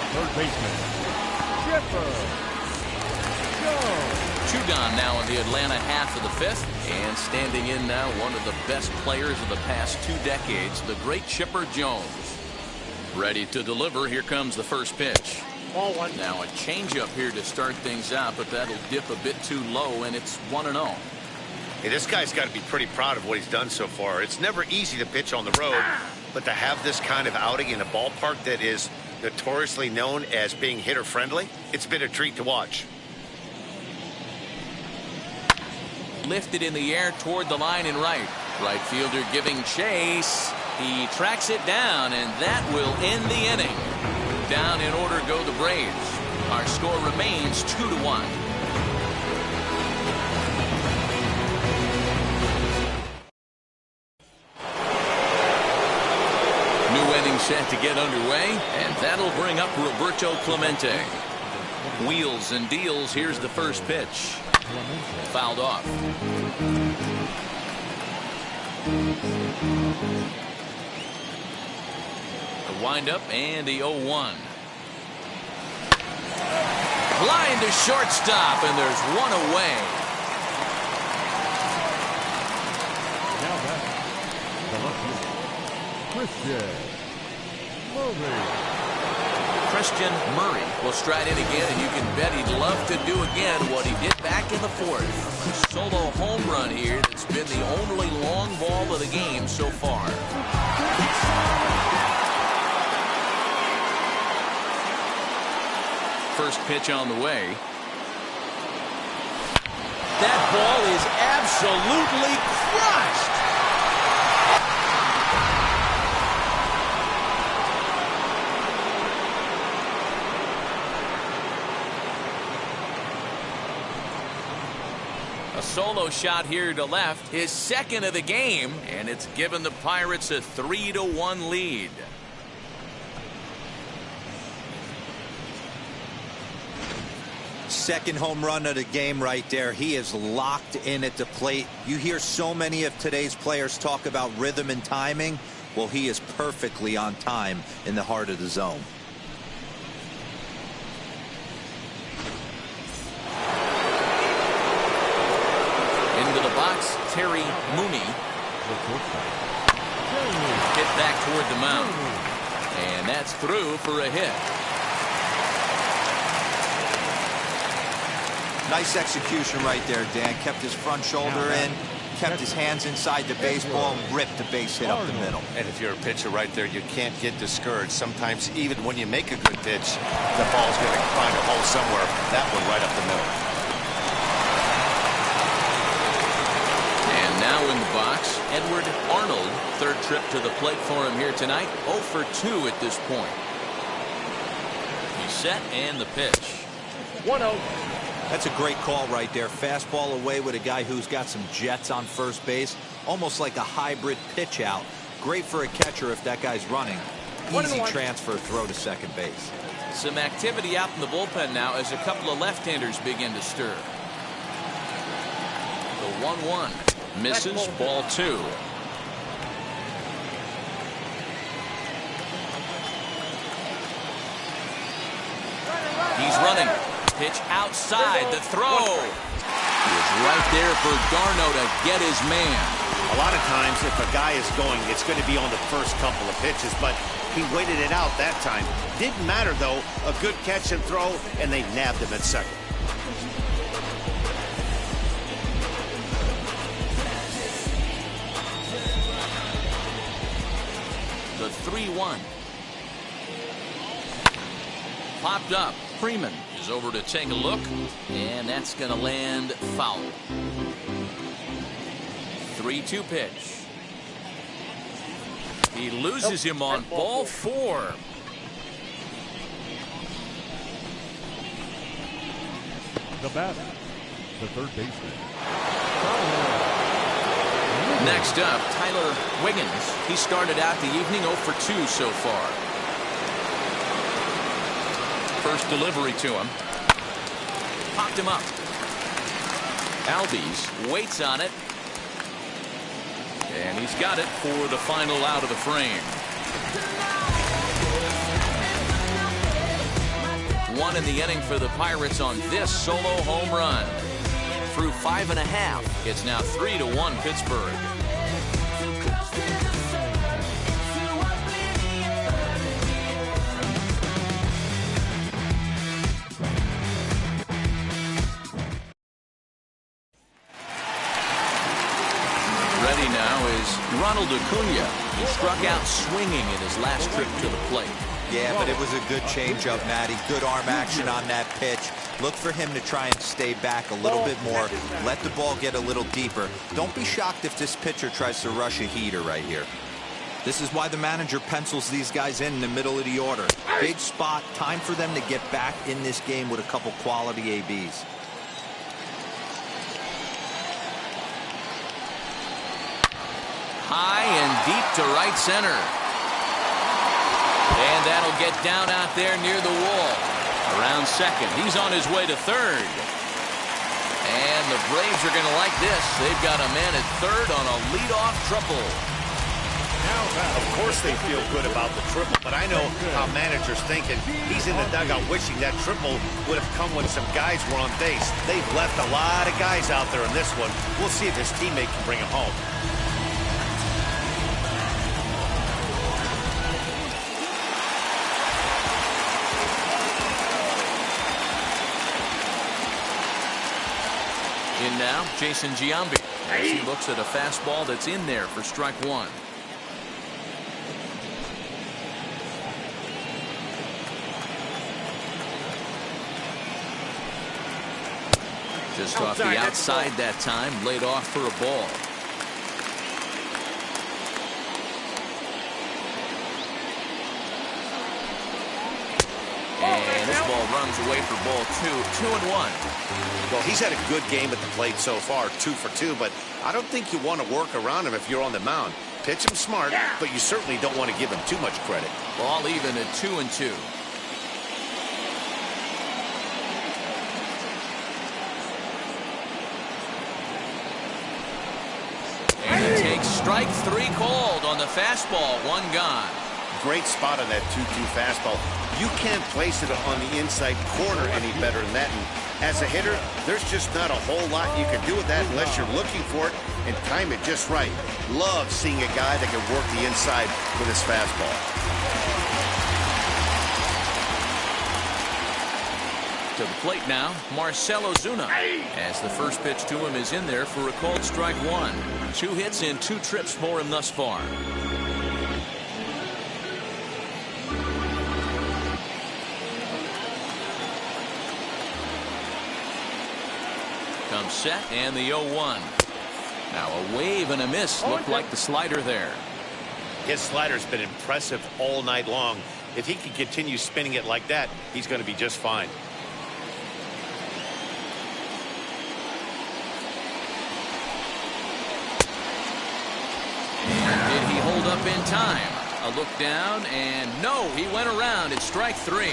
E: Third baseman, Chipper Jones.
A: 2 gone now in the Atlanta half of the 5th, and standing in now one of the best players of the past 2 decades, the great Chipper Jones. Ready to deliver. Here comes the first pitch.
D: Ball 1.
A: Now a changeup here to start things out, but that'll dip a bit too low, and it's 1-0.
B: Hey, this guy's got to be pretty proud of what he's done so far. It's never easy to pitch on the road, but to have this kind of outing in a ballpark that is notoriously known as being hitter friendly, it's been a treat to watch.
A: Lifted in the air toward the line and right. Right fielder giving chase. He tracks it down, and that will end the inning. Down in order go the Braves. Our score remains 2-1. New inning set to get underway, and that'll bring up Roberto Clemente. Wheels and deals. Here's the first pitch. Fouled off. The windup and the 0-1. Line to shortstop, and there's one away.
E: Now back, the left-hander,
A: Christian Murray will stride in again, and you can bet he'd love to do again what he did back in the fourth. Solo home run here that's been the only long ball of the game so far. First pitch on the way. That ball is absolutely crushed. A solo shot here to left, his second of the game, and it's given the Pirates a 3-1 lead.
C: Second home run of the game right there. He is locked in at the plate. You hear so many of today's players talk about rhythm and timing. Well, he is perfectly on time in the heart of the zone.
A: Into the box, Terry Mooney. Hit back toward the mound. And that's through for a hit.
C: Nice execution right there, Dan. Kept his front shoulder in, kept his hands inside the baseball, and ripped the base hit up the middle.
B: And if you're a pitcher right there, you can't get discouraged. Sometimes even when you make a good pitch, the ball's going to find a hole somewhere. That one right up the middle.
A: And now in the box, Edward Arnold. Third trip to the plate for him here tonight. 0 for 2 at this point. He's set and the pitch.
D: 1-0.
C: That's a great call right there. Fastball away with a guy who's got some jets on first base. Almost like a hybrid pitch out. Great for a catcher if that guy's running. Easy transfer throw to second base.
A: Some activity out in the bullpen now as a couple of left-handers begin to stir. The 1-1 misses, ball 2. He's running. Pitch outside, the throw. He is right there for Garno to get his man.
B: A lot of times, if a guy is going, it's going to be on the first couple of pitches, but he waited it out that time. Didn't matter, though. A good catch and throw, and they nabbed him at second.
A: The 3-1. Popped up. Freeman is over to take a look, and that's going to land foul. 3-2 pitch. He loses him on ball 4.
E: The batter, the third baseman.
A: Next up, Tyler Wiggins. He started out the evening 0 for 2 so far. First delivery to him. Popped him up. Albies waits on it. And he's got it for the final out of the frame. 1 in the inning for the Pirates on this solo home run. Through 5.5, it's now 3-1 Pittsburgh. Ronald Acuna. He struck out swinging in his last trip to the plate.
C: Yeah, but it was a good changeup, Matty. Good arm action on that pitch. Look for him to try and stay back a little bit more. Let the ball get a little deeper. Don't be shocked if this pitcher tries to rush a heater right here. This is why the manager pencils these guys in the middle of the order. Big spot. Time for them to get back in this game with a couple quality ABs.
A: High and deep to right center. And that'll get down out there near the wall. Around second. He's on his way to third. And the Braves are going to like this. They've got a man at third on a leadoff triple.
B: Of course they feel good about the triple, but I know how managers thinking. He's in the dugout wishing that triple would have come when some guys were on base. They've left a lot of guys out there in this one. We'll see if his teammate can bring him home.
A: In now, Jason Giambi. As he looks at a fastball that's in there for strike one. Just off the outside that time, laid off for a ball. And this ball runs away for ball two. 2-1.
B: Well, he's had a good game at the plate so far, 2 for 2, but I don't think you want to work around him if you're on the mound. Pitch him smart, but you certainly don't want to give him too much credit.
A: Ball even at 2-2. And he takes strike 3 called on the fastball. 1 gone.
B: Great spot on that 2-2 fastball. You can't place it on the inside corner any better than that. And as a hitter, there's just not a whole lot you can do with that unless you're looking for it and time it just right. Love seeing a guy that can work the inside with his fastball.
A: To the plate now, Marcell Ozuna. As the first pitch to him is in there for a called strike 1. 2 hits and 2 trips for him thus far. Comes set and the 0-1. Now a wave and a miss. Looked like the slider there.
B: His slider's been impressive all night long. If he can continue spinning it like that, he's going to be just fine.
A: Did he hold up in time? A look down, and no, he went around. It's strike 3.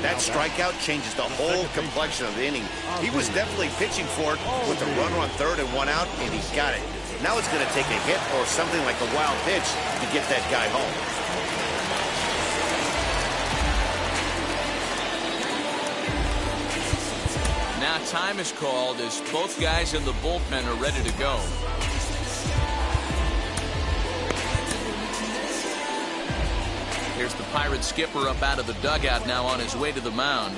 B: That strikeout changes the whole complexion of the inning. He was definitely pitching for it with a runner on third and 1 out, and he got it. Now it's going to take a hit or something like a wild pitch to get that guy home.
A: Now time is called as both guys in the bullpen are ready to go. Here's the Pirates skipper up out of the dugout now on his way to the mound.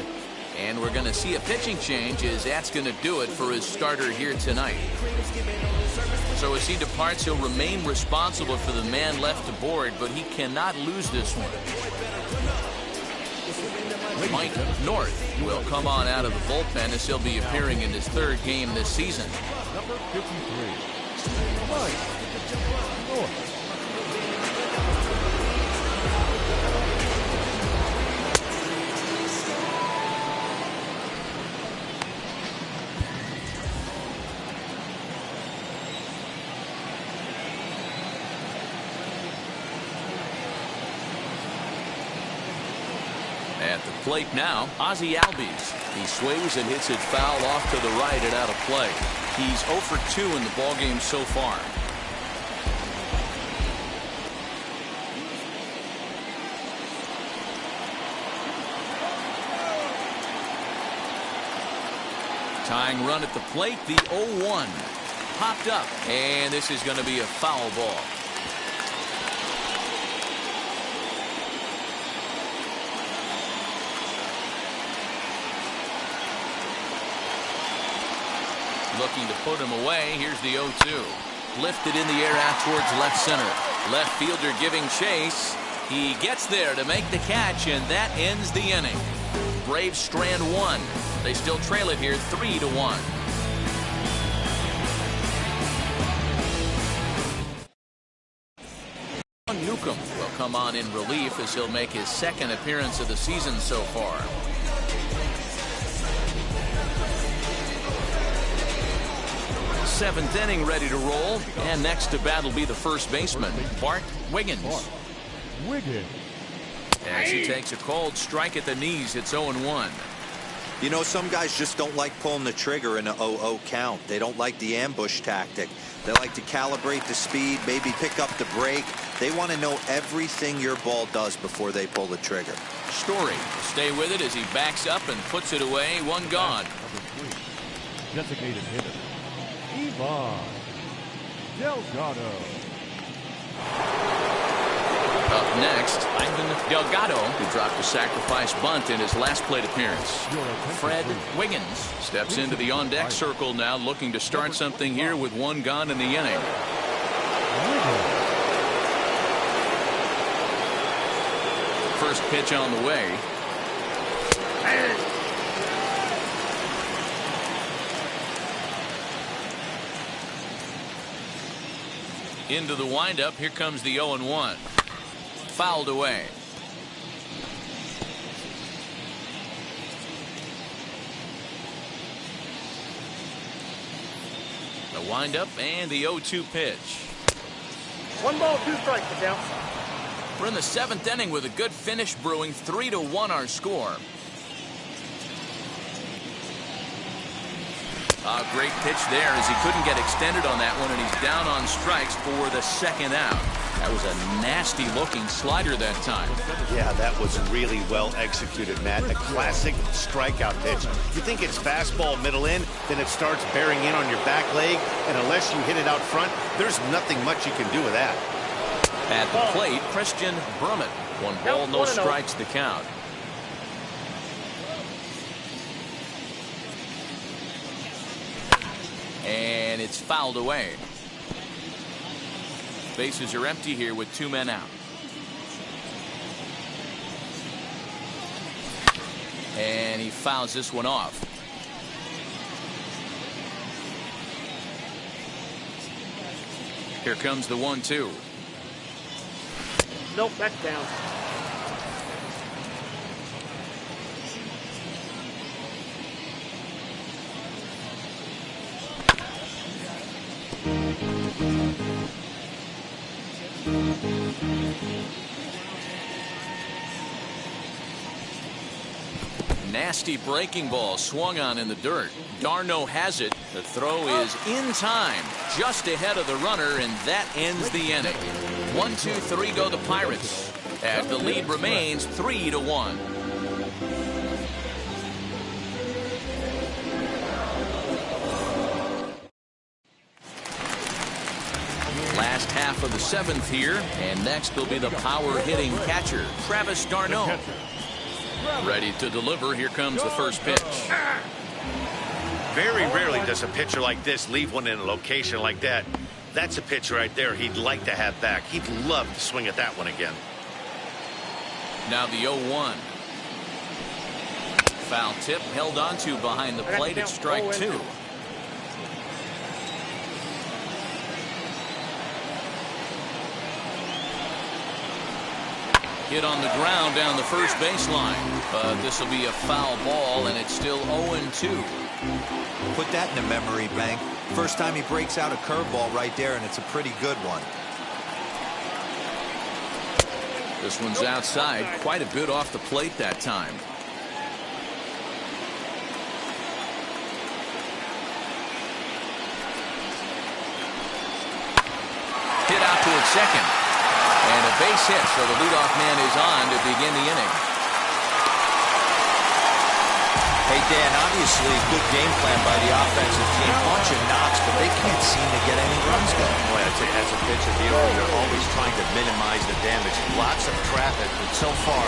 A: And we're going to see a pitching change as that's going to do it for his starter here tonight. So as he departs, he'll remain responsible for the man left to board, but he cannot lose this one. Mike North will come on out of the bullpen as he'll be appearing in his 3rd game this season.
E: Number 53, Mike North.
A: At the plate now, Ozzie Albies. He swings and hits it foul off to the right and out of play. He's 0 for 2 in the ballgame so far. Tying run at the plate, the 0-1. Popped up, and this is going to be a foul ball. Looking to put him away. Here's the 0-2. Lifted in the air out towards left center. Left fielder giving chase. He gets there to make the catch, and that ends the inning. Braves strand 1. They still trail it here 3-1. Newcomb will come on in relief as he'll make his 2nd appearance of the season so far. Seventh inning ready to roll, and next to bat will be the first baseman, Bart Wiggins. As he takes a cold strike at the knees, it's 0-1.
C: You know, some guys just don't like pulling the trigger in a 0-0 count. They don't like the ambush tactic. They like to calibrate the speed, maybe pick up the break. They want to know everything your ball does before they pull the trigger.
A: Story will stay with it as he backs up and puts it away. One gone.
E: Number 3, designated hitter, Ivan Delgado.
A: Up next, Ivan Delgado, who dropped a sacrifice bunt in his last plate appearance. Fred Wiggins steps into the on-deck circle now, looking to start something here with one gone in the inning. First pitch on the way. Into the windup. Here comes the 0-1. Fouled away. The windup and the 0-2 pitch.
D: 1 ball, 2 strikes, Miguel.
A: We're in the 7th inning with a good finish brewing. 3-1 our score. A great pitch there as he couldn't get extended on that one, and he's down on strikes for the 2nd out. That was a nasty looking slider that time.
B: Yeah, that was really well executed, Matt. A classic strikeout pitch. You think it's fastball middle in, then it starts bearing in on your back leg, and unless you hit it out front, there's nothing much you can do with that.
A: At the plate, Christian Brummett. 1 ball, no strikes the count. And it's fouled away. Bases are empty here with 2 men out. And he fouls this one off. Here comes the 1-2.
D: Nope, that's down.
A: Nasty breaking ball swung on in the dirt. Darno has it. The throw is in time, just ahead of the runner, and that ends the inning. 1-2-3 go the Pirates, as the lead remains 3-1. Last half of the 7th here, and next will be the power hitting catcher, Travis d'Arnaud. Ready to deliver. Here comes the first pitch.
B: Very rarely does a pitcher like this leave one in a location like that. That's a pitch right there he'd like to have back. He'd love to swing at that one again.
A: Now the 0-1. Foul tip held onto behind the plate at strike 2. Hit on the ground down the first baseline. But this will be a foul ball, and it's still 0-2.
C: Put that in the memory bank. First time he breaks out a curveball right there, and it's a pretty good one.
A: This one's outside. Quite a bit off the plate that time. Hit out towards second. And a base hit, so the leadoff man is on to begin the inning.
I: Hey, Dan, obviously good game plan by the offensive team. Bunch of knocks, but they can't seem to get any runs going.
B: Boy, I'd say as a pitcher, they're always trying to minimize the damage. Lots of traffic, but so far,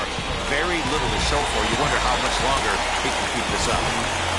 B: very little to show for. You wonder how much longer he can keep this up.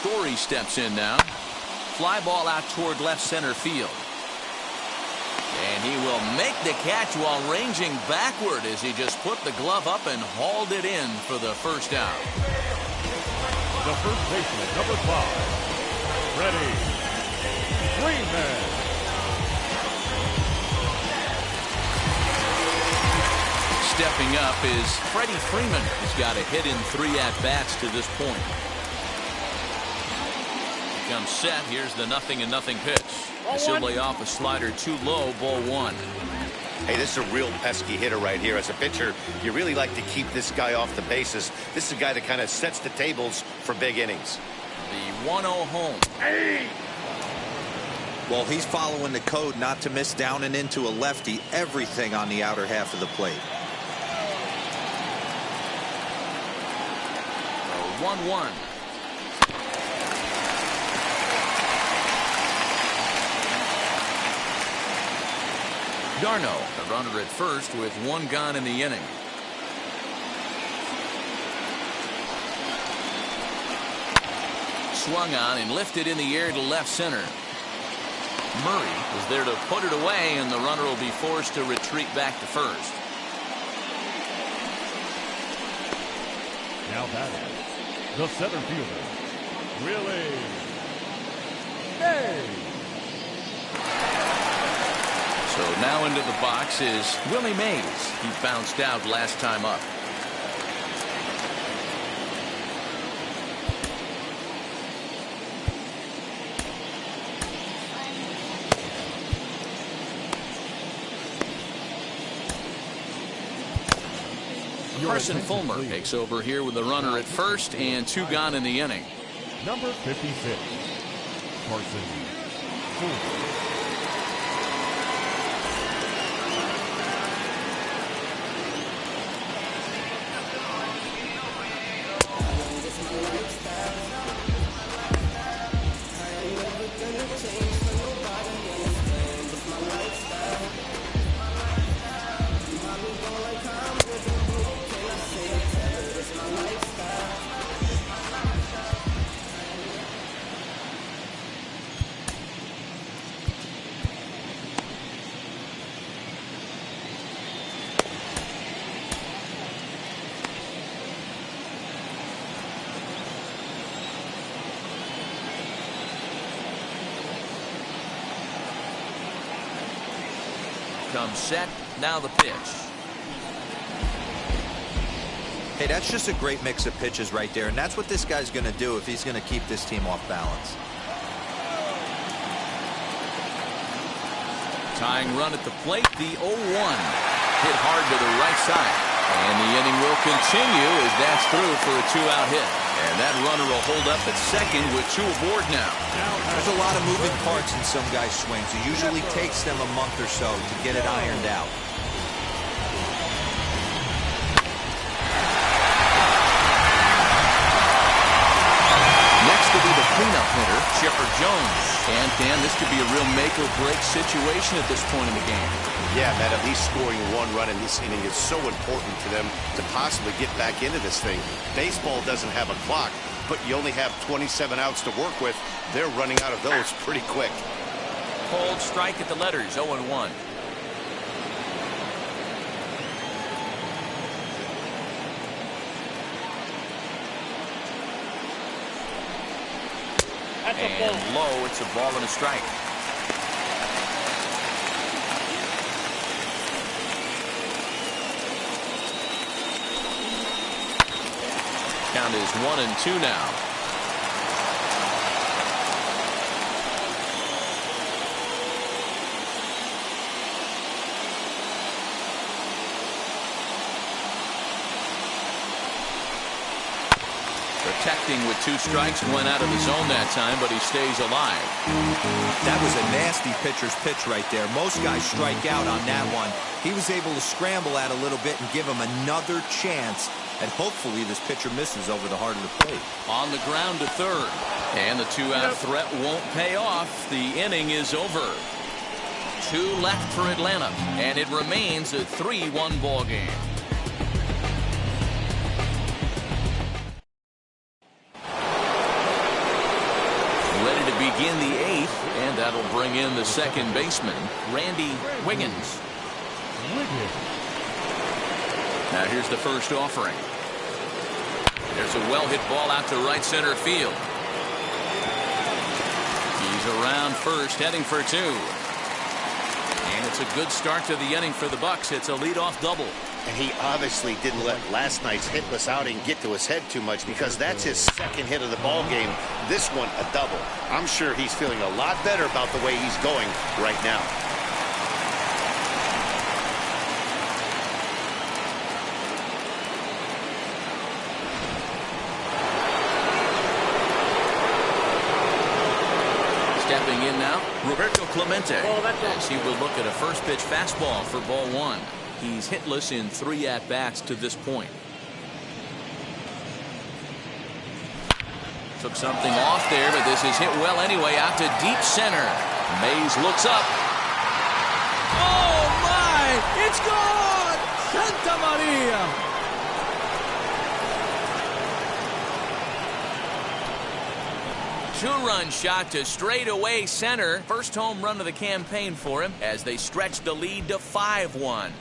A: Story steps in now. Fly ball out toward left center field. And he will make the catch while ranging backward as he just put the glove up and hauled it in for the first down.
E: The first baseman, number 5, Freddie Freeman.
A: Stepping up is Freddie Freeman. He's got a hit in 3 at-bats to this point. Comes set. Here's the 0-0 pitch. This will lay off a slider too low, ball 1.
B: Hey, this is a real pesky hitter right here. As a pitcher, you really like to keep this guy off the bases. This is a guy that kind of sets the tables for big innings.
A: The 1-0 home.
B: Hey!
C: Well, he's following the code not to miss down and into a lefty. Everything on the outer half of the plate.
A: 1-1. Darno, the runner at first with 1 gone in the inning. Swung on and lifted in the air to left center. Murray is there to put it away, and the runner will be forced to retreat back to first.
E: Now batting, the center fielder, Willie Mays.
A: So now into the box is Willie Mays. He bounced out last time up. Carson Fulmer takes over here with the runner at first and 2 gone in the inning.
E: Number 56, Carson Fulmer.
A: Comes set. Now the pitch.
C: Hey, that's just a great mix of pitches right there, and that's what this guy's going to do if he's going to keep this team off balance.
A: Tying run at the plate, the 0-1. Hit hard to the right side. And the inning will continue as that's through for a 2-out hit. And that runner will hold up at second with 2 aboard now.
C: There's a lot of moving parts in some guys' swings. It usually takes them a month or so to get it ironed out.
A: Next will be the cleanup hitter, Chipper Jones. And, Dan, this could be a real make-or-break situation at this point in the game.
B: Yeah, Matt, at least scoring 1 run in this inning is so important to them to possibly get back into this thing. Baseball doesn't have a clock, but you only have 27 outs to work with. They're running out of those pretty quick.
A: Cold strike at the letters, 0-1. And low, it's a ball and a strike. Count is 1-2 now. Protecting with 2 strikes, went out of the zone that time, but he stays alive.
C: That was a nasty pitcher's pitch right there. Most guys strike out on that one. He was able to scramble out a little bit and give him another chance, and hopefully this pitcher misses over the heart of the plate.
A: On the ground to third, and the 2-out threat won't pay off. The inning is over. 2 left for Atlanta, and it remains a 3-1 ball game. that'll bring in the second baseman, Randy Wiggins. Now here's the first offering. There's a well-hit ball out to right center field. He's around first, heading for two. And it's a good start to the inning for the Bucks. It's a leadoff double.
B: And he obviously didn't let last night's hitless outing get to his head too much, because that's his second hit of the ball game. This one, a double. I'm sure he's feeling a lot better about the way he's going right now.
A: Stepping in now, Roberto Clemente, as he will look at a first pitch fastball for ball one. He's hitless in 3 at-bats to this point. Took something off there, but this is hit well anyway, out to deep center. Mays looks up.
G: Oh, my! It's gone! Santa Maria!
A: Two-run shot to straightaway center. First home run of the campaign for him as they stretch the lead to 5-1.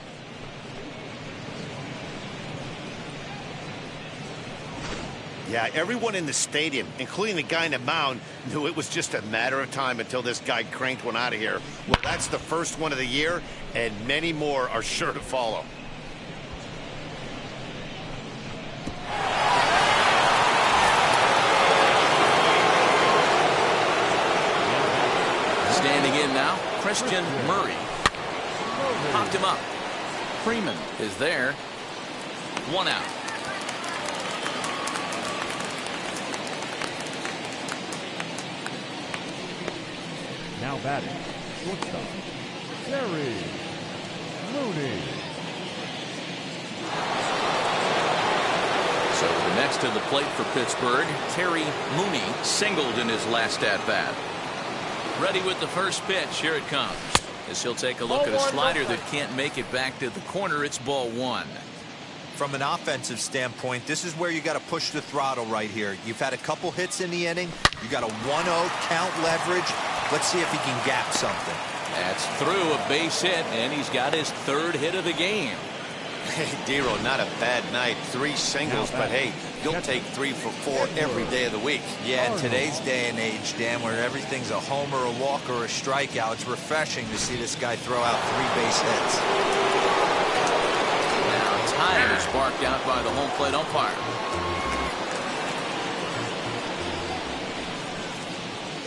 B: Yeah, everyone in the stadium, including the guy in the mound, knew it was just a matter of time until this guy cranked one out of here. Well, that's the first one of the year, and many more are sure to follow.
A: Standing in now, Christian Murray. Popped him up. Freeman is there. 1 out.
E: Now batting, shortstop, Terry Mooney.
A: So the next to the plate for Pittsburgh, Terry Mooney singled in his last at-bat. Ready with the first pitch. Here it comes. As he'll take a look at a slider that can't make it back to the corner. It's ball one.
C: From an offensive standpoint, this is where you got to push the throttle right here. You've had a couple hits in the inning. You got a 1-0 count leverage. Let's see if he can gap something.
A: That's through a base hit, and he's got his 3rd hit of the game.
B: Hey, Dero, not a bad night. 3 singles, but hey, you'll take 3 for 4 every day of the week.
C: Yeah, in today's day and age, Dan, where everything's a homer, a walk, or a strikeout, it's refreshing to see this guy throw out 3 base hits.
A: Now, time is barked out by the home plate umpire.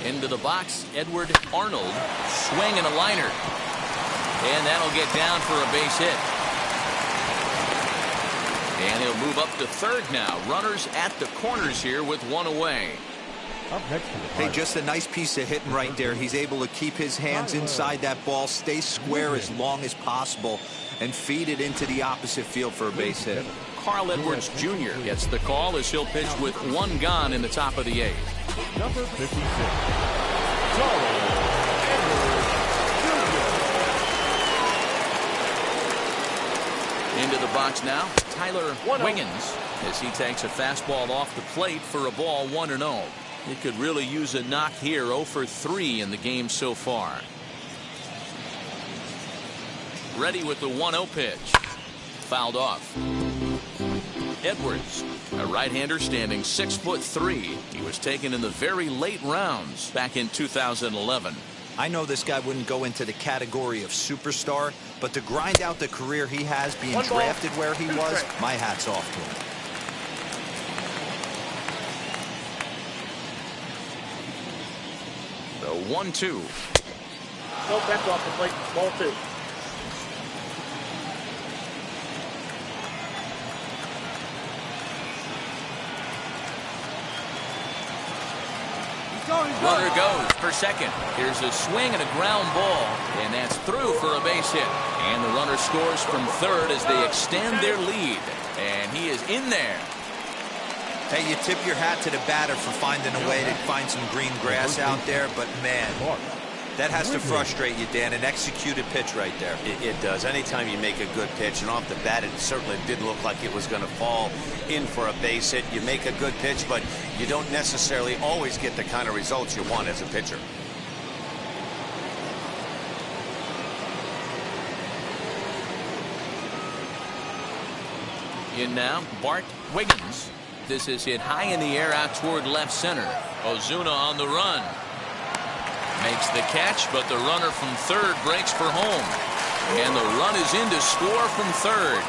A: Into the box, Edward Arnold, swing and a liner. And that'll get down for a base hit. And he'll move up to 3rd now. Runners at the corners here with 1 away.
E: Up next to the
C: Hey, just a nice piece of hitting right there. He's able to keep his hands inside that ball, stay square as long as possible, and feed it into the opposite field for a base hit.
A: Carl Edwards Jr. gets the call as he'll pitch with 1 gone in the top of the 8th.
E: number 56, Carl Edwards Jr.
A: Into the box now, Tyler Wiggins, as he takes a fastball off the plate for a ball 1-0. He could really use a knock here. 0 for 3 in the game so far. Ready with the 1-0 pitch. Fouled off. Edwards, a right-hander standing 6'3". He was taken in the very late rounds back in 2011.
C: I know this guy wouldn't go into the category of superstar, but to grind out the career he has, being drafted where he was, my hat's off to him.
A: The 1-2.
D: No, that's off the plate. Ball 2.
A: Runner goes for second. Here's a swing and a ground ball, and that's through for a base hit. And the runner scores from 3rd as they extend their lead. And he is in there.
C: Hey, you tip your hat to the batter for finding a way to find some green grass out there, but man, that has to frustrate you, Dan. An executed pitch right there.
B: It does. Anytime you make a good pitch, and off the bat, it certainly didn't look like it was going to fall in for a base hit. You make a good pitch, but you don't necessarily always get the kind of results you want as a pitcher.
A: In now, Bart Wiggins. This is hit high in the air out toward left center. Ozuna on the run. Makes the catch, but the runner from third breaks for home. And the run is in to score from third.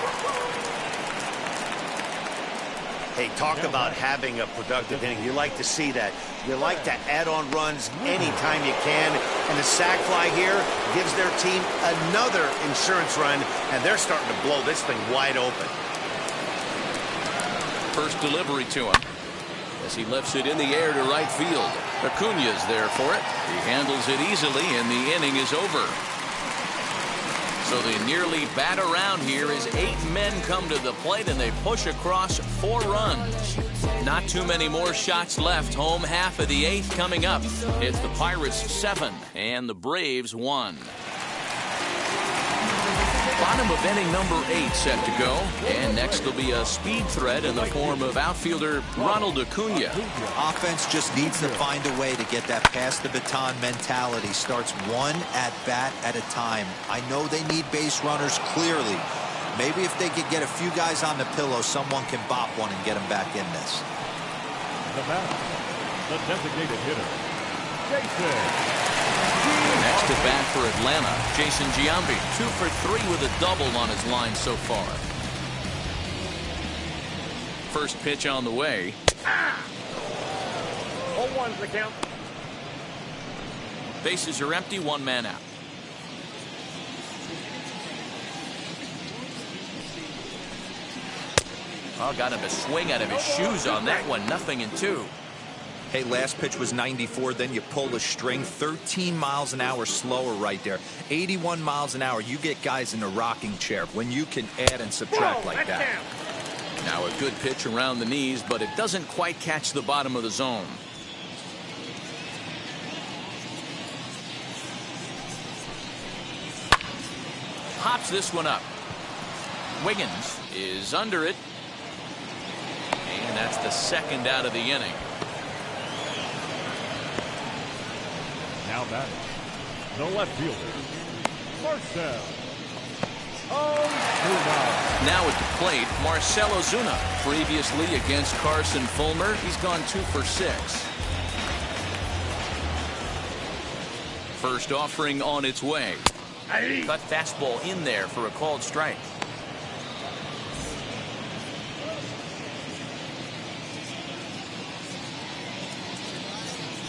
B: Hey, talk about having a productive inning. You like to see that. You like to add on runs anytime you can. And the sac fly here gives their team another insurance run, and they're starting to blow this thing wide open.
A: First delivery to him as he lifts it in the air to right field. Acuna's there for it. He handles it easily, and the inning is over. So they nearly bat around here as 8 men come to the plate, and they push across 4 runs. Not too many more shots left. Home half of the 8th coming up. It's the Pirates 7 and the Braves 1. Bottom of inning number 8 set to go. And next will be a speed threat in the form of outfielder Ronald Acuna.
C: Offense just needs to find a way to get that pass the baton mentality. Starts one at bat at a time. I know they need base runners clearly. Maybe if they could get a few guys on the pillow, someone can bop one and get them back in this.
E: The batter, the designated hitter, Jason.
A: Next at bat for Atlanta, Jason Giambi, 2 for 3 with a double on his line so far. First pitch on the way.
D: 0-1's the count.
A: Bases are empty, 1 man out. Oh, got him a swing out of his shoes on that one. 0-2.
C: Hey, last pitch was 94, then you pull the string 13 miles an hour slower right there. 81 miles an hour. You get guys in a rocking chair when you can add and subtract like that.
A: Now a good pitch around the knees, but it doesn't quite catch the bottom of the zone. Hops this one up. Wiggins is under it. And that's the second out of the inning.
E: Now batting, the left fielder, Marcell Ozuna.
A: Now at the plate, Marcell Ozuna. Previously against Carson Fulmer, he's gone 2 for 6. First offering on its way. Cut fastball in there for a called strike.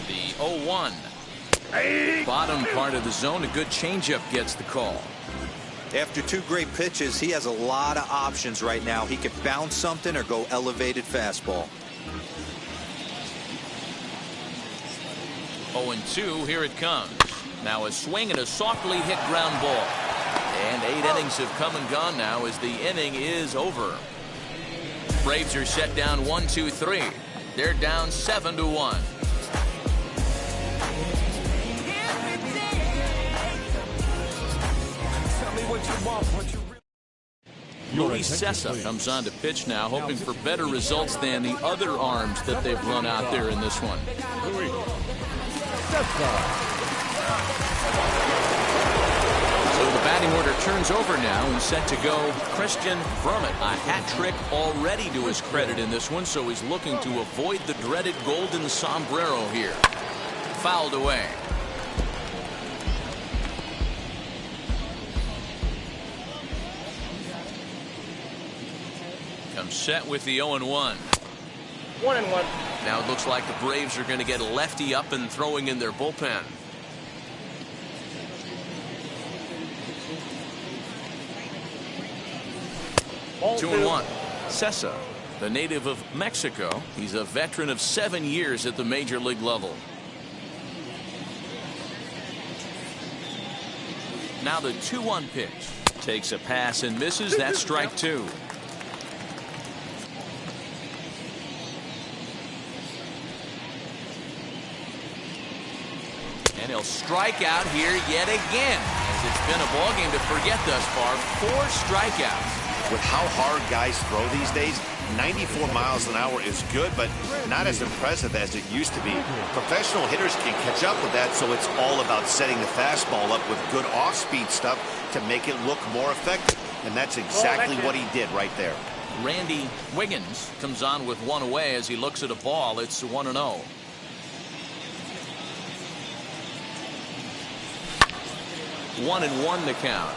A: The 0-1. Bottom part of the zone, a good changeup gets the call.
C: After 2 great pitches, he has a lot of options right now. He could bounce something or go elevated fastball.
A: 0-2, here it comes. Now a swing and a softly hit ground ball. And 8 innings have come and gone now as the inning is over. Braves are set down 1-2-3. They're down 7-1. Luis Cessa comes on to pitch now, hoping for better results than the other arms that they've run out there in this one. So the batting order turns over now and set to go. Christian Vermette, a hat trick already to his credit in this one, so he's looking to avoid the dreaded golden sombrero here. Fouled away. Comes set with the 0-1.
D: 1-1.
A: Now it looks like the Braves are going to get a lefty up and throwing in their bullpen.
D: Ball
A: 2-1. Cessa, the native of Mexico. He's a veteran of 7 years at the major league level. Now the 2-1 pitch. Takes a pass and misses. That's strike 2. And he'll strike out here yet again, as it's been a ball game to forget thus far. 4 strikeouts.
B: With how hard guys throw these days, 94 miles an hour is good, but not as impressive as it used to be. Professional hitters can catch up with that, so it's all about setting the fastball up with good off-speed stuff to make it look more effective. And that's exactly what he did right there.
A: Randy Wiggins comes on with one away as he looks at a ball. It's 1-0. 1-1 the count.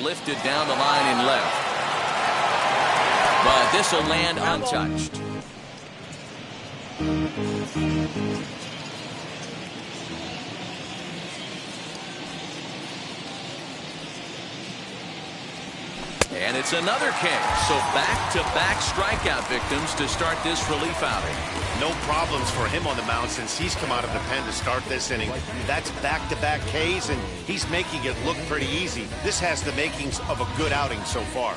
A: Lifted down the line in left. But this will land untouched. And it's another kick. So back-to-back strikeout victims to start this relief outing.
B: No problems for him on the mound since he's come out of the pen to start this inning. That's back-to-back Ks, and he's making it look pretty easy. This has the makings of a good outing so far.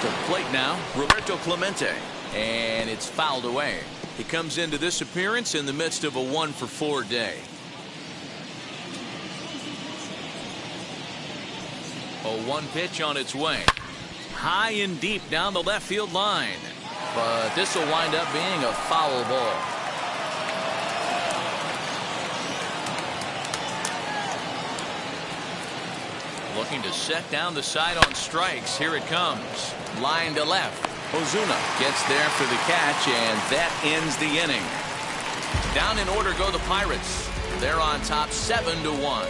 A: To the plate now, Roberto Clemente. And it's fouled away. He comes into this appearance in the midst of a 1-for-4 day. A 1 pitch on its way. High and deep down the left field line. But this will wind up being a foul ball. Looking to set down the side on strikes. Here it comes. Line to left. Ozuna gets there for the catch, and that ends the inning. Down in order go the Pirates. They're on top 7-1.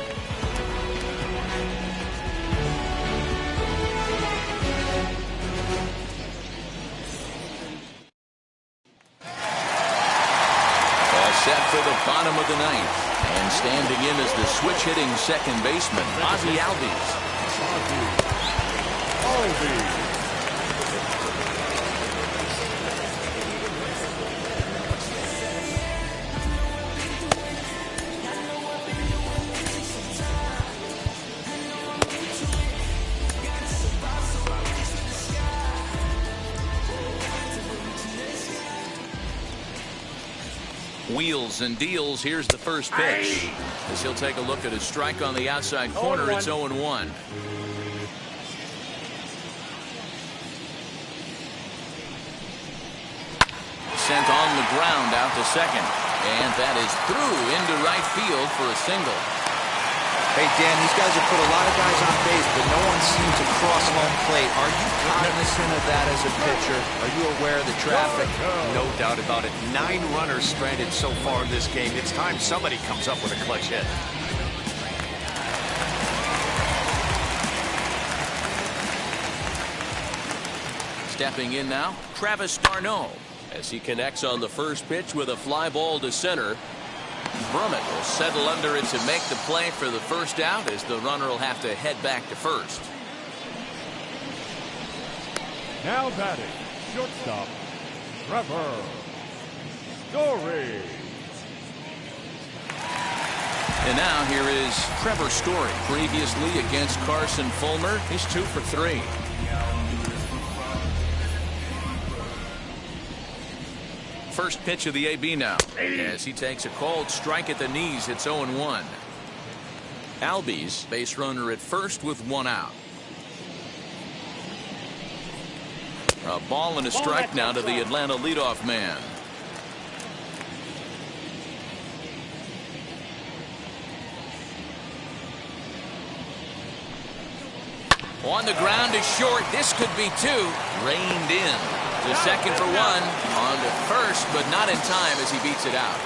A: Set for the bottom of the ninth. And standing in is the switch-hitting second baseman, Ozzie Albies. Wheels and deals. Here's the first pitch. As he'll take a look at a strike on the outside corner. It's 0-1. Sent on the ground out to second. And that is through into right field for a single.
C: Hey, Dan, these guys have put a lot of guys on base, but no one seems to cross home plate. Are you cognizant of that as a pitcher? Are you aware of the traffic?
B: No doubt about it. 9 runners stranded so far in this game. It's time somebody comes up with a clutch hit.
A: Stepping in now, Travis d'Arnaud. As he connects on the first pitch with a fly ball to center. Brummett will settle under it to make the play for the first out, as the runner will have to head back to first.
E: Now batting, shortstop, Trevor Story.
A: And now here is Trevor Story. Previously against Carson Fulmer, he's 2 for 3. First pitch of the AB now. As he takes a called strike at the knees, it's 0-1. Albies, base runner at first with 1 out. A ball and a strike now to the Atlanta leadoff man. On the ground to short. This could be 2. Reined in. To second for 1. On to first, but not in time as he beats it out.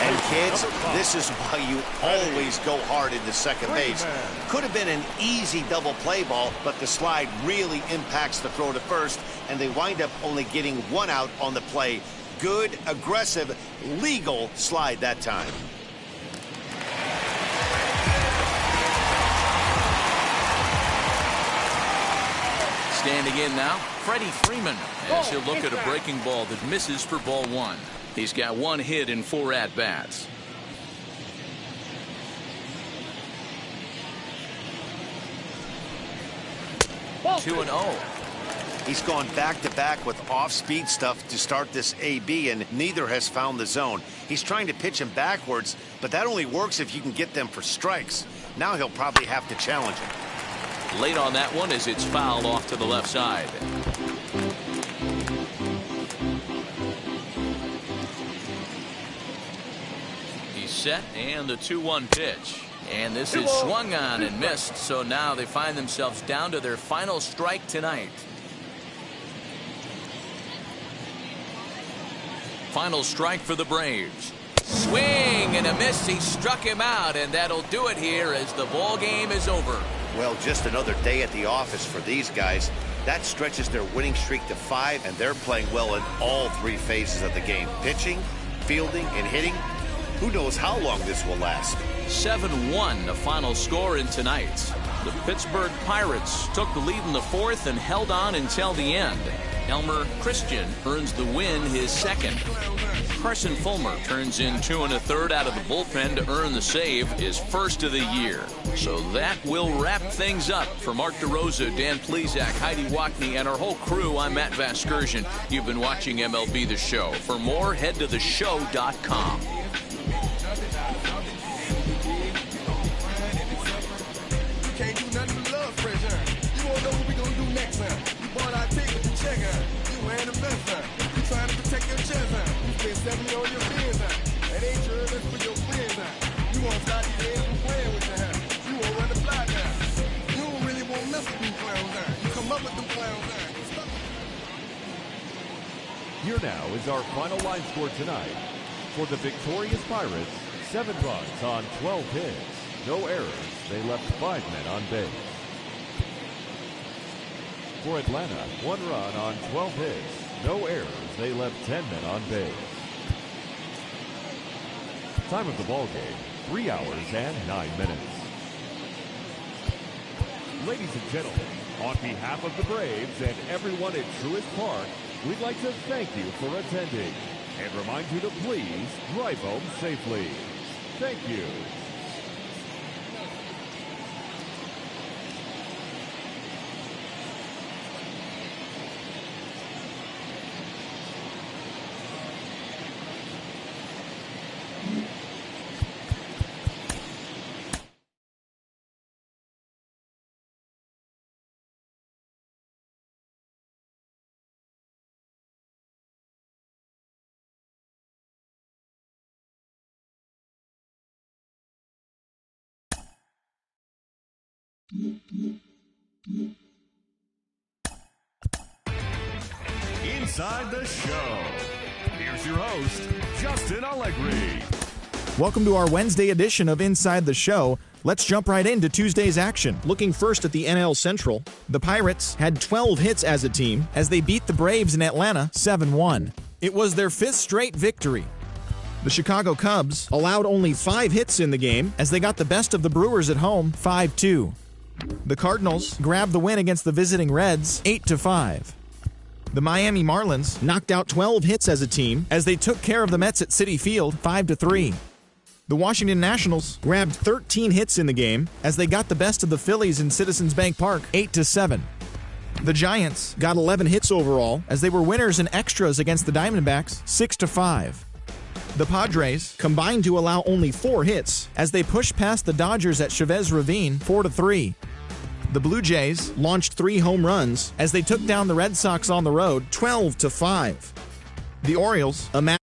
B: And kids, this is why you always go hard into second base. Could have been an easy double play ball, but the slide really impacts the throw to first, and they wind up only getting 1 out on the play. Good, aggressive, legal slide that time.
A: Standing in now, Freddie Freeman, as he'll look at a breaking ball that misses for ball 1. He's got 1 hit in 4 at-bats. Two and 0.
B: He's gone back-to-back with off-speed stuff to start this AB, and neither has found the zone. He's trying to pitch him backwards, but that only works if you can get them for strikes. Now he'll probably have to challenge him.
A: late on that one as it's fouled off to the left side. He's set, and the 2-1 pitch. And this is swung on and missed, so now they find themselves down to their final strike tonight. Final strike for the Braves. Swing and a miss. He struck him out, and that'll do it here as the ball game is over.
B: Well, just another day at the office for these guys. That stretches their winning streak to 5, and they're playing well in all 3 phases of the game. Pitching, fielding, and hitting. Who knows how long this will last.
A: 7-1 the final score in tonight. The Pittsburgh Pirates took the lead in the 4th and held on until the end. Elmer Christian earns the win, his 2nd. Carson Fulmer turns in 2 1/3 out of the bullpen to earn the save, his 1st of the year. So that will wrap things up. For Mark DeRosa, Dan Plesac, Heidi Wackney, and our whole crew, I'm Matt Vasgersian. You've been watching MLB The Show. For more, head to theshow.com.
J: Can't do nothing but love, fresh air. You won't know what we gonna do next time. You bought our ticket, you check out. You wearing the best out. You trying to protect your chest out. You spend 70 on your fans out. That ain't sure that's for your friends out. You won't start these heads from playing with your house. You won't run the fly down. You don't really want to mess with them clowns out. You come up with them clowns out.
E: Here now is our final line score tonight. For the victorious Pirates, 7 runs on 12 hits. No errors. They left 5 men on base. For Atlanta, 1 run on 12 hits. No errors. They left 10 men on base. Time of the ball game, 3 hours and 9 minutes. Ladies and gentlemen, on behalf of the Braves and everyone at Truist Park, we'd like to thank you for attending and remind you to please drive home safely. Thank you. Inside the Show. Here's your host, Justin Allegri.
K: Welcome to our Wednesday edition of Inside the Show. Let's jump right into Tuesday's action. Looking first at the NL Central, the Pirates had 12 hits as a team as they beat the Braves in Atlanta 7-1. It was their 5th straight victory. The Chicago Cubs allowed only 5 hits in the game as they got the best of the Brewers at home 5-2. The Cardinals grabbed the win against the visiting Reds 8-5. The Miami Marlins knocked out 12 hits as a team as they took care of the Mets at Citi Field 5-3. The Washington Nationals grabbed 13 hits in the game as they got the best of the Phillies in Citizens Bank Park 8-7. The Giants got 11 hits overall as they were winners in extras against the Diamondbacks 6-5. The Padres combined to allow only 4 hits as they pushed past the Dodgers at Chavez Ravine 4-3. The Blue Jays launched 3 home runs as they took down the Red Sox on the road 12-5. The Orioles amassed